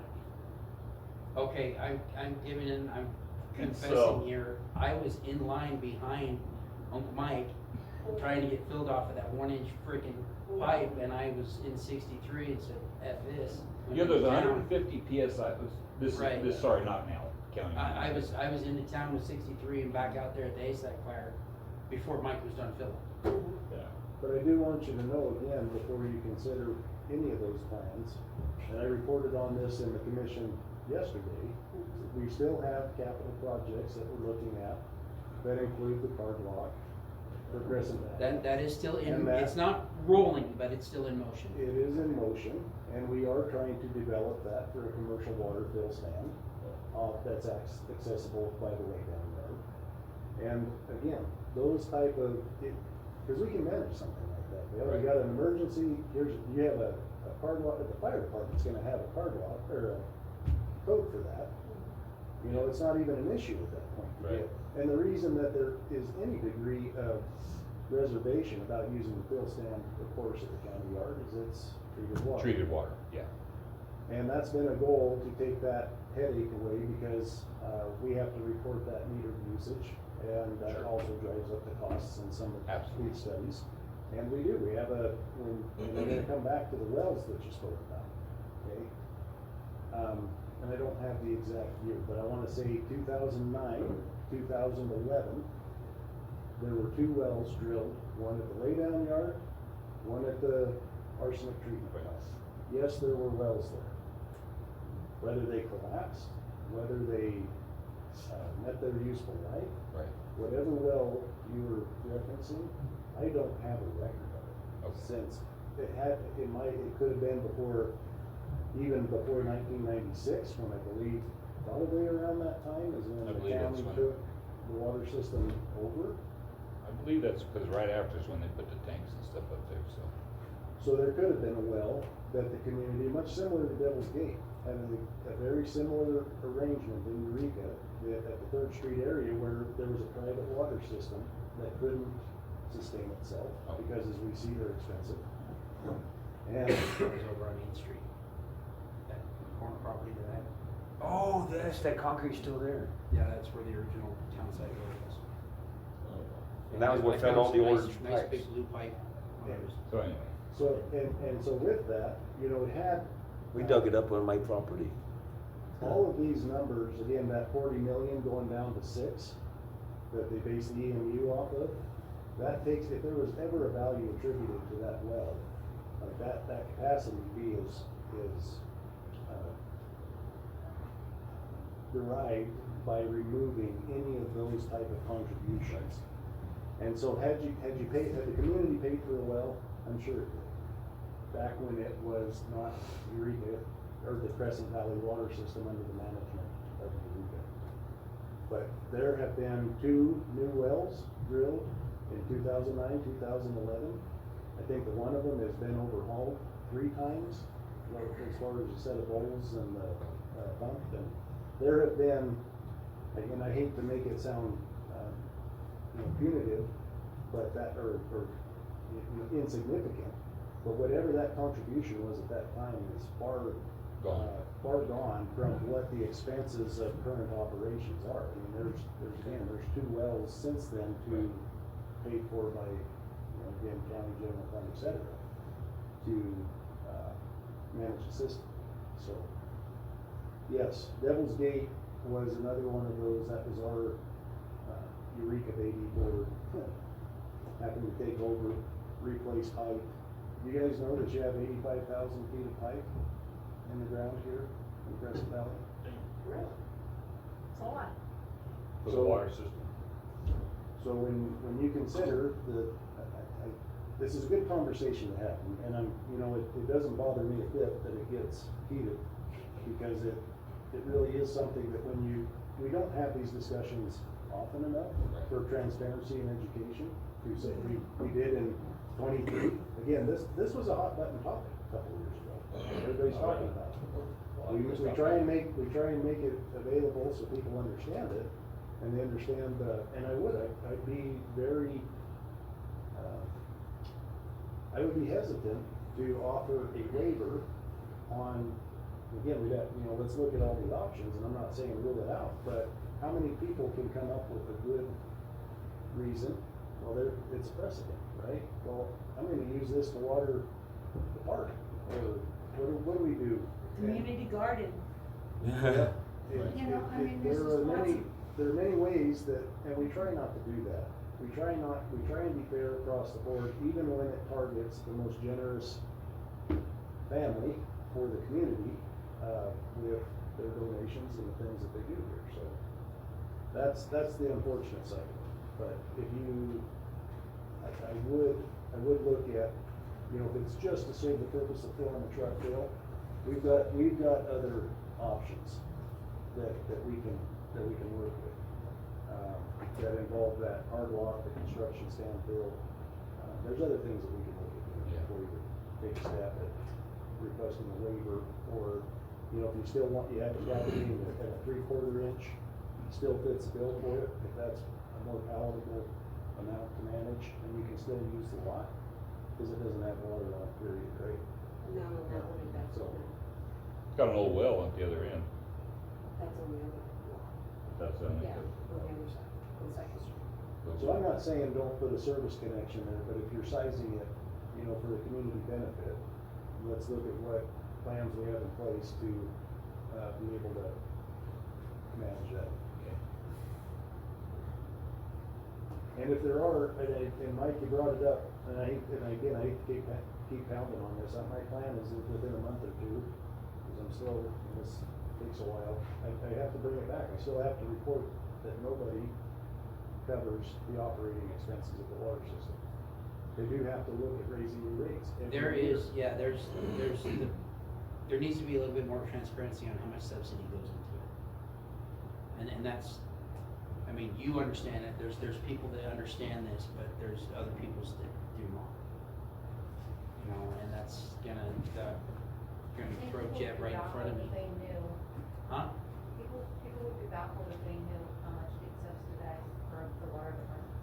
Okay, I'm giving in, I'm So- confessing here, I was in line behind Uncle Mike, trying to get filled off of that 1-inch freaking pipe, and I was in 63 and said, F this. Yeah, there's Went to 150 PSI, Right. this, sorry, not now, county. I was into town with 63 and back out there at the ASAC fire before Mike was done filling. Yeah. But I do want you to know again, before you consider any of those plans, and I reported on this in the commission yesterday, we still have capital projects that we're looking at that include the card lock for Crescent Valley. That is still in, And that- it's not rolling, but it's still in motion. It is in motion, and we are trying to develop that for a commercial water fill stand, that's accessible by the way down there. And again, those type of, because we can manage something like that. We got an emergency, you have a card lock, the fire department's gonna have a card lock, or a code for that. You know, it's not even an issue at that point to get. And the reason that there is any degree of reservation about using the fill stand, of course, at the county yard, is it's treated water. Treated water, yeah. And that's been a goal to take that headache away, because we have to report that metered usage, and that also drives up the costs in some of these studies. And we do, we have when we're gonna come back to the wells that you spoke about, okay? And I don't have the exact year, but I wanna say 2009, 2011, there were 2 wells drilled, one at the laydown yard, one at the arsenic treatment plant. Yes, there were wells there. Whether they collapsed, whether they met their useful life, whatever well you were referencing, I don't have a record of it. Since it could have been even before 1996, when I believe, probably around that time is when the county took the water system over. I believe that's because right after is when they put the tanks and stuff up there, so. So there could have been a well that the community, much similar to Devil's Gate, had a very similar arrangement in Eureka at the 3rd Street area, where there was a private water system that couldn't sustain itself, because as we see, they're expensive. And It was over on Main Street, that corner property that I have. Oh, that concrete's still there. Yeah, that's where the original town site road was. And that was what I fed found all the some orange nice pipes. big blue pipe. So anyway. so, and so with that, you know, it had. We dug it up on my property. All of these numbers, again, that 40 million going down to 6, that they base the EMU off of, that takes, if there was ever a value attributed to that well, like that capacity fee is derived by removing any of those type of contributions. And so had the community paid for the well? I'm sure it did. Back when it was not Eureka, or the Crescent Valley water system under the management of Eureka. But there have been 2 new wells drilled in 2009, 2011. I think that one of them has been overhauled 3 times, as far as a set of bowls and the pump. And there have been, and I hate to make it sound punitive, but or insignificant, but whatever that contribution was at that time is far gone from what the expenses of current operations are. I mean, there's 2 wells since then paid for by, again, county general fund, et cetera, to manage the system. So, yes, Devil's Gate was another one of those. That was our Eureka baby for having to take over, replace pipe. You guys know that you have 85,000 feet of pipe in the ground here in Crescent Valley? Really? It's a lot. For the water system. So when you consider this is a good conversation to have, and I'm, it doesn't bother me a bit that it gets heated, because it really is something that we don't have these discussions often enough for transparency and education. To say we did in 23. Again, this was a hot button topic a couple of years ago. Everybody's talking about it. We try and make it available so people understand it, and they understand. And I'd be very, I would be hesitant to offer a waiver on. Again, let's look at all the options, and I'm not saying rule it out, but how many people can come up with a good reason? Well, it's precedent, right? Well, I'm gonna use this to water the park, or what do we do? Community garden. Yeah. You know, I mean, there's There just are many ways that, and we try not to do that. We try and be fair across the board, even when it targets the most generous family for the community, with their donations and the things that they do here, so. That's the unfortunate side of it, but if I would look at, if it's just to serve the purpose of filling a truck fill, we've got other options that we can work with, that involve that hard lock, the construction stand fill. There's other things that we can look at before you take a stab at requesting a waiver, or, if you still you have the property at a 3/4 inch, still fits the bill for it, if that's a more palatable amount to manage, and you can still use the lot, because it doesn't have water on it, period, right? No, that one is that's So, Got an old well at the other end. that's on the other lot. That's on Yeah, on the other side, on Second Street. so I'm not saying don't put a service connection there, but if you're sizing it, for the community benefit, let's look at what plans we have in place to, be able to manage that. And if there are, and Mike, you brought it up, and I hate to keep pounding on this, my plan is that within a month or two, because I'm still, this takes a while, I have to bring it back. I still have to report that nobody covers the operating expenses of the water system. They do have to look at raising the rates. There is, there needs to be a little bit more transparency on how much subsidy goes into it. And that's, you understand it, there's people that understand this, but there's other people that do not. And that's gonna throw Jeb right in front of me. If they knew, Huh? people would be baffled if they knew how much gets subsidized for the water department.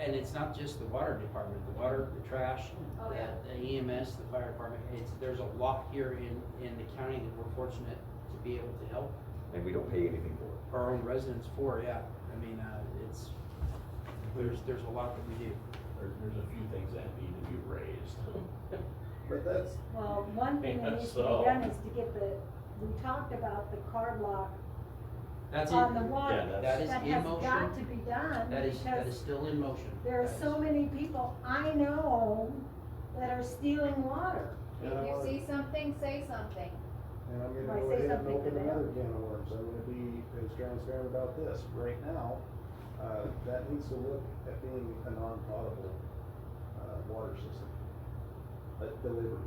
And it's not just the water department, the water, the trash, Oh, yeah. the EMS, the fire department, there's a lot here in the county that we're fortunate to be able to help And we don't pay anything for it. our own residents for, yeah. There's a lot that we do. There's a few things that need to be raised. But that's, Well, one thing that needs to be So- done is to get we talked about the card lock That's on the in, water. Yeah, that is That in has motion. got to be done, That is because still in motion. there are That so is- many people I know that are stealing water. and If you see something, say something. And I'm If gonna I go say ahead and something to open them. another can of worms. I'm gonna be as transparent about this. Right now, that needs to look at being a non-potable, water system. Delivery,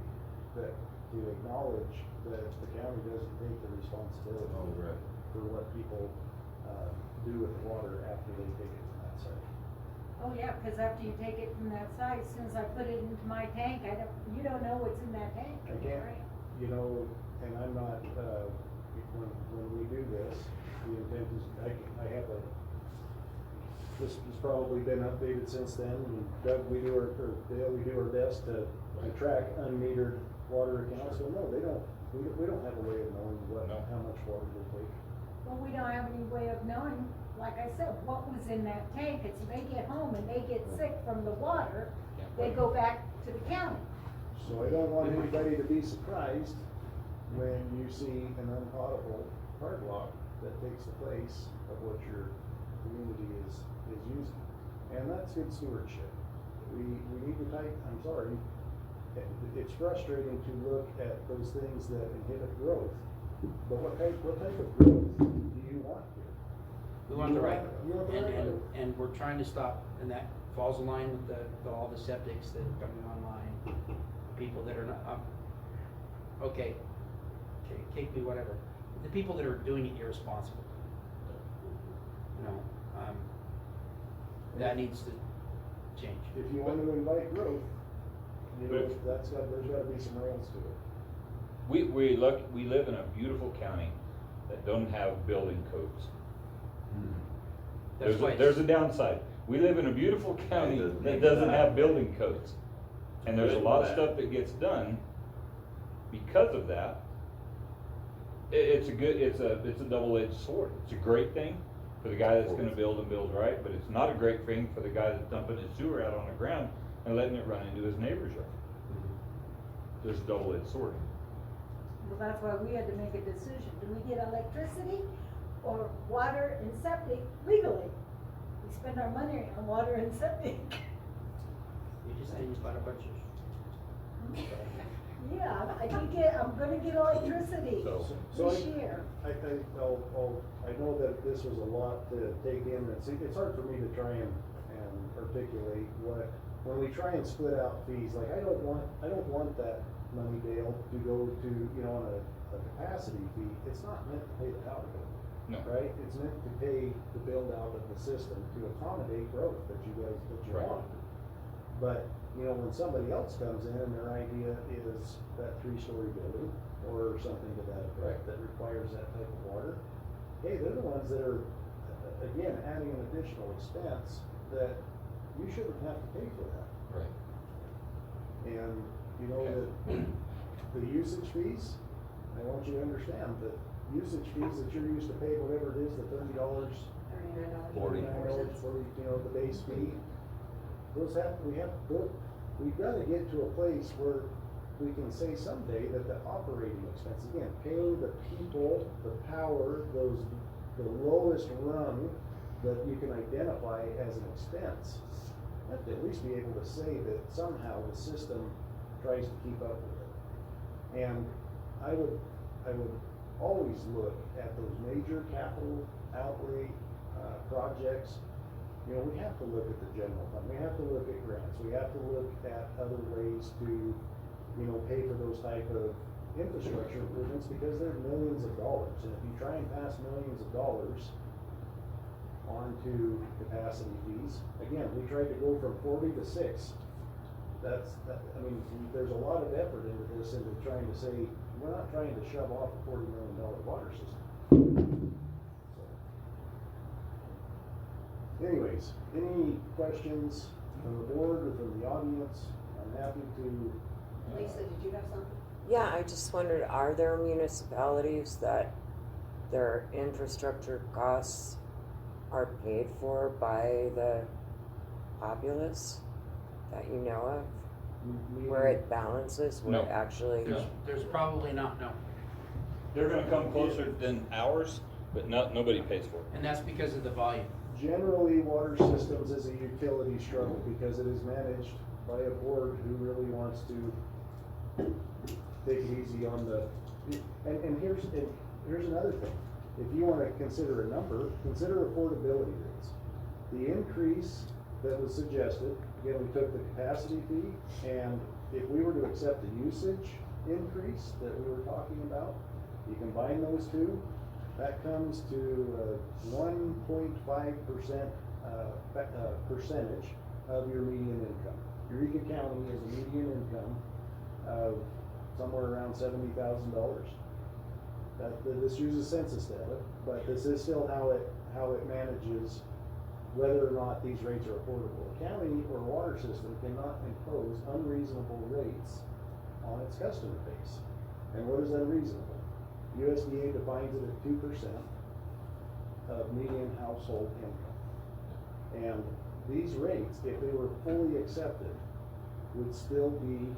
that to acknowledge that the county doesn't take the responsibility for what people, do with the water after they take it from that site. Oh, yeah, because after you take it from that side, as soon as I put it into my tank, you don't know what's in that tank. I can't, and I'm not, when we do this, the intent is, I have this has probably been updated since then, and Doug, Dale, we do our best to track unmetered water accounts, so no, we don't have a way of knowing how much water they take. Well, we don't have any way of knowing, like I said, what was in that tank, and so they get home and they get sick from the water, they go back to the county. So I don't want anybody to be surprised when you see an unpotable card lock that takes the place of what your community is using. And that's good stewardship. We need to I'm sorry, it's frustrating to look at those things that inhibit growth, but what type of growth do you want here? We want the right, You want the right growth. and we're trying to stop, and that falls in line with all the septics that are coming online, people that are not, okay, kick me, whatever. the people that are doing it irresponsible. You know, that needs to change. If you want to invite growth, you know, there's gotta be some rails to it. We live in a beautiful county that don't have building codes. That's why There's a downside. We live in a beautiful county that doesn't have building codes. And there's a lot of stuff that gets done because of that. It's a double-edged sword. It's a great thing for the guy that's gonna build and build right, but it's not a great thing for the guy that's dumping his sewer out on the ground and letting it run into his neighbor's yard. There's a double-edged sword. Well, that's why we had to make a decision. Do we get electricity or water and septic legally? We spend our money on water and septic. You just saying you bought a bunch of. Yeah, I'm gonna get electricity this year. I know that this was a lot to take in, it's hard for me to try and articulate when we try and split out fees, like I don't want that money, Dale, to go to, you know, on a capacity fee. It's not meant to pay the power bill. No. Right? It's meant to pay the build out of the system to accommodate growth that you Right. want. But, you know, when somebody else comes in and their idea is that 3-story building or something to that effect that requires that type of water, hey, they're the ones that are, again, adding an additional expense that you shouldn't have to pay for that. Right. And, you know, the usage fees, I want you to understand that usage fees that you're used to pay, whatever it is, the $30, $40. you know, the base fee, we've got to get to a place where we can say someday that the operating expense, again, paying the people, the power, the lowest rung that you can identify as an expense, you have to at least be able to say that somehow the system tries to keep up with it. And I would always look at those major capital outlay projects. You know, we have to look at the general fund, we have to look at grants, we have to look at other ways to, you know, pay for those type of infrastructure improvements because they're millions of dollars. And if you try and pass millions of dollars onto capacity fees, again, we tried to go from 40 to 6. I mean, there's a lot of effort into this, into trying to say, we're not trying to shove off a $40 million water system. So. Anyways, any questions from the board or from the audience? I'm happy to. Lisa, did you have something? Yeah, I just wondered, are there municipalities that their infrastructure costs are paid for by the populace that you know of? Where it balances, where No. it actually. No. There's probably not, no. They're gonna come closer than ours, but nobody pays for it. And that's because of the volume. Generally, water systems is a utility struggle because it is managed by a board who really wants to take it easy on the, and here's another thing. If you wanna consider a number, consider affordability rates. The increase that was suggested, again, we took the capacity fee, and if we were to accept the usage increase that we were talking about, you combine those two, that comes to 1.5% percentage of your median income. Eureka County has a median income of somewhere around $70,000. This uses census data, but this is still how it manages whether or not these rates are affordable. A county or a water system cannot impose unreasonable rates on its customer base. And what is unreasonable? USDA defines it at 2% of median household income. And these rates, if they were fully accepted, would still be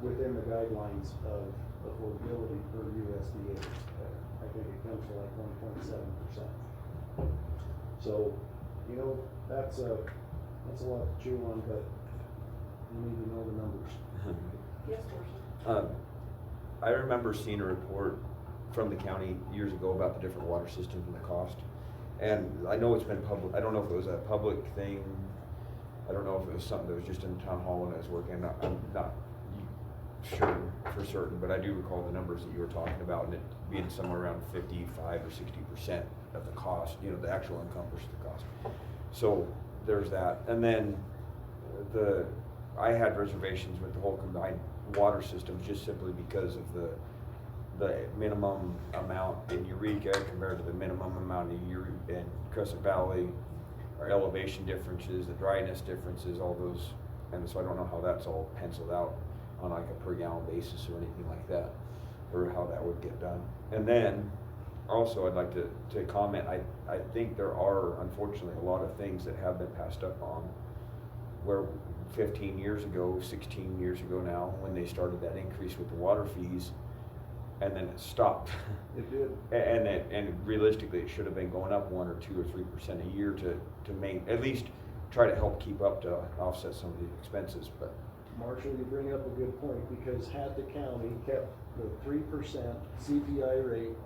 within the guidelines of affordability per USDA. I think it comes to like 1.7%. So, you know, that's a lot to chew on, but you need to know the numbers. Yes, Marcial. I remember seeing a report from the county years ago about the different water systems and the cost. And I know it's been public, I don't know if it was a public thing, I don't know if it was something that was just in the town hall when I was working, I'm not sure for certain, but I do recall the numbers that you were talking about, and it being somewhere around 55 or 60% of the cost, you know, the actual encompass the cost. So there's that. And then I had reservations with the whole combined water system just simply because of the minimum amount in Eureka compared to the minimum amount in Crescent Valley, our elevation differences, the dryness differences, all those. And so I don't know how that's all penciled out on like a per gallon basis or anything like that, or how that would get done. And then also I'd like to comment, I think there are unfortunately a lot of things that have been passed up on where 15 years ago, 16 years ago now, when they started that increase with the water fees, and then it stopped. It did. And realistically, it should have been going up 1 or 2 or 3% a year to at least try to help keep up to offset some of the expenses. But Marshall, you bring up a good point, because had the county kept the 3% CPI rate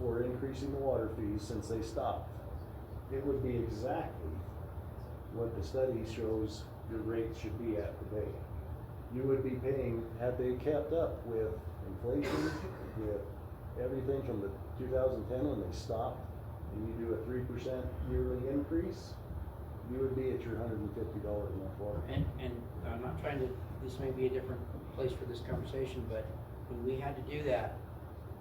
for increasing the water fees since they stopped, it would be exactly what the study shows your rates should be at today. You would be paying, had they kept up with inflation, with everything from the 2010 when they stopped, and you do a 3% yearly increase, you would be at your $150 a month water. And I'm not trying to, this may be a different place for this conversation, but when we had to do that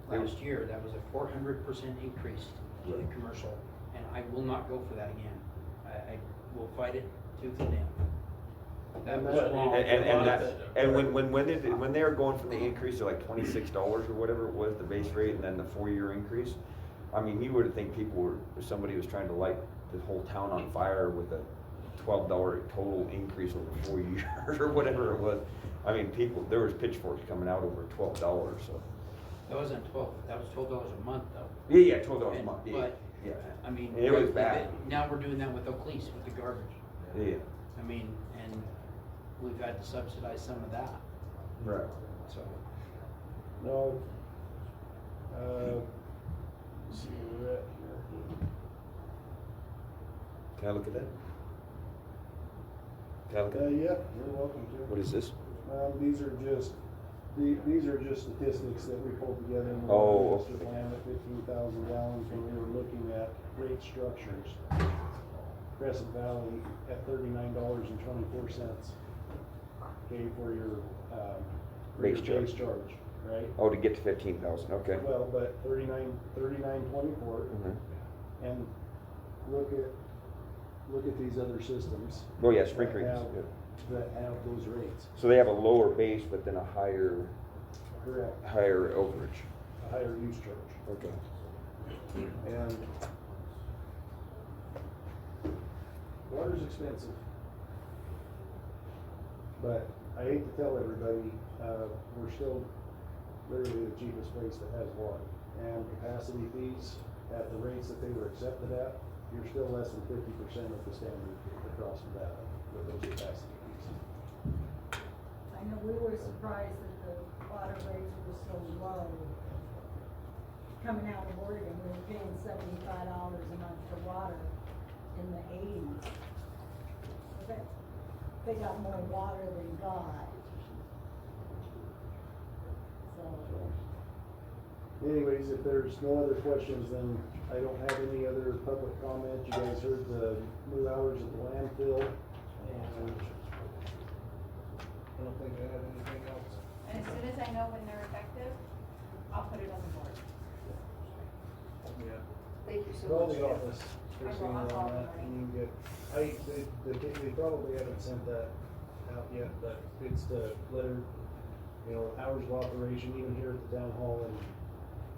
last year, that was a 400% increase to the commercial, and I will not go for that again. I will fight it tooth and nail. That was wrong. And when they were going for the increase to like $26 or whatever it was, the base rate, and then the 4-year increase, I mean, you would think somebody was trying to light the whole town on fire with a $12 total increase over 4 years or whatever it was. I mean, there was pitchforks coming out over $12, so. That wasn't 12, that was $12 a month though. Yeah, $12 a month, yeah. But, Yeah. I mean. It was bad. Now we're doing that with Oakleys, with the garbage. Yeah. I mean, and we've had to subsidize some of that, Right. so. No, let's see where we're at here. Can I look at that? Can I look at that? Yeah, you're welcome to. What is this? These are just statistics that we pulled together in the Oh. master plan at 15,000 gallons when we were looking at rate structures. Crescent Valley at $39.24. Okay, for your Base charge. charge, right? Oh, to get to 15,000, okay. Well, but $39.24, and look at these other systems. Oh, yeah, sprinkling. That have those rates. So they have a lower base, but then a higher. Correct. Higher overage. A higher use charge. Okay. And water's expensive. But I hate to tell everybody, we're still literally the cheapest place that has water. And capacity fees at the rates that they were accepted at, you're still less than 50% of the standard across Nevada with those capacity fees. I know we were surprised that the water rates were so low. Coming out of Oregon, we were paying $75 a month for water in the 80s. They got more water than God. So. Anyways, if there's no other questions, then I don't have any other public comment. You guys heard the new hours at the landfill, and I don't think I have anything else. And as soon as I know when they're effective, I'll put it on the board. Yeah. Thank you so Call much. the office, Christina, I'll call on that, them. and you can get, they probably haven't sent that out yet, but it's the letter, you know, hours of operation, even here at the town hall in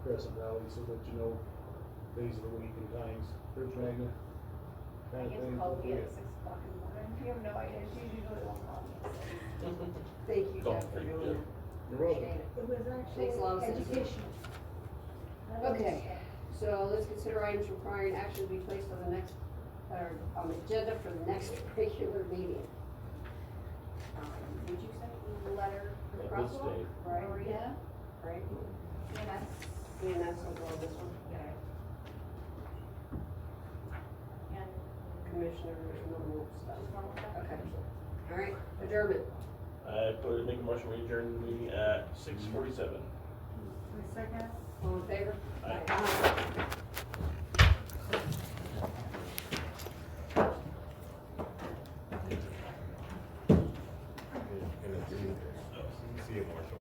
Crescent Valley, so that you know days of the week and times, fridge magnet, kind of He thing. gets called me at 6 o'clock in the morning. You have no idea, she usually won't call me. Thank you, Jeff, for doing that. You're welcome. Appreciate it. It was actually Makes a lot of sense. educational. Okay, so let's consider items requiring action to be placed on the next, or on the agenda for the next regular meeting. Did you send the letter for the At this crosswalk? date. Right. Maria, Right, yes. and that's will go on this one, Yeah. And commissioners, normal stuff. just normal stuff. Okay, all right, adjournment. I make a motion, we adjourn the meeting at 6:47. Second? All in favor? Aye.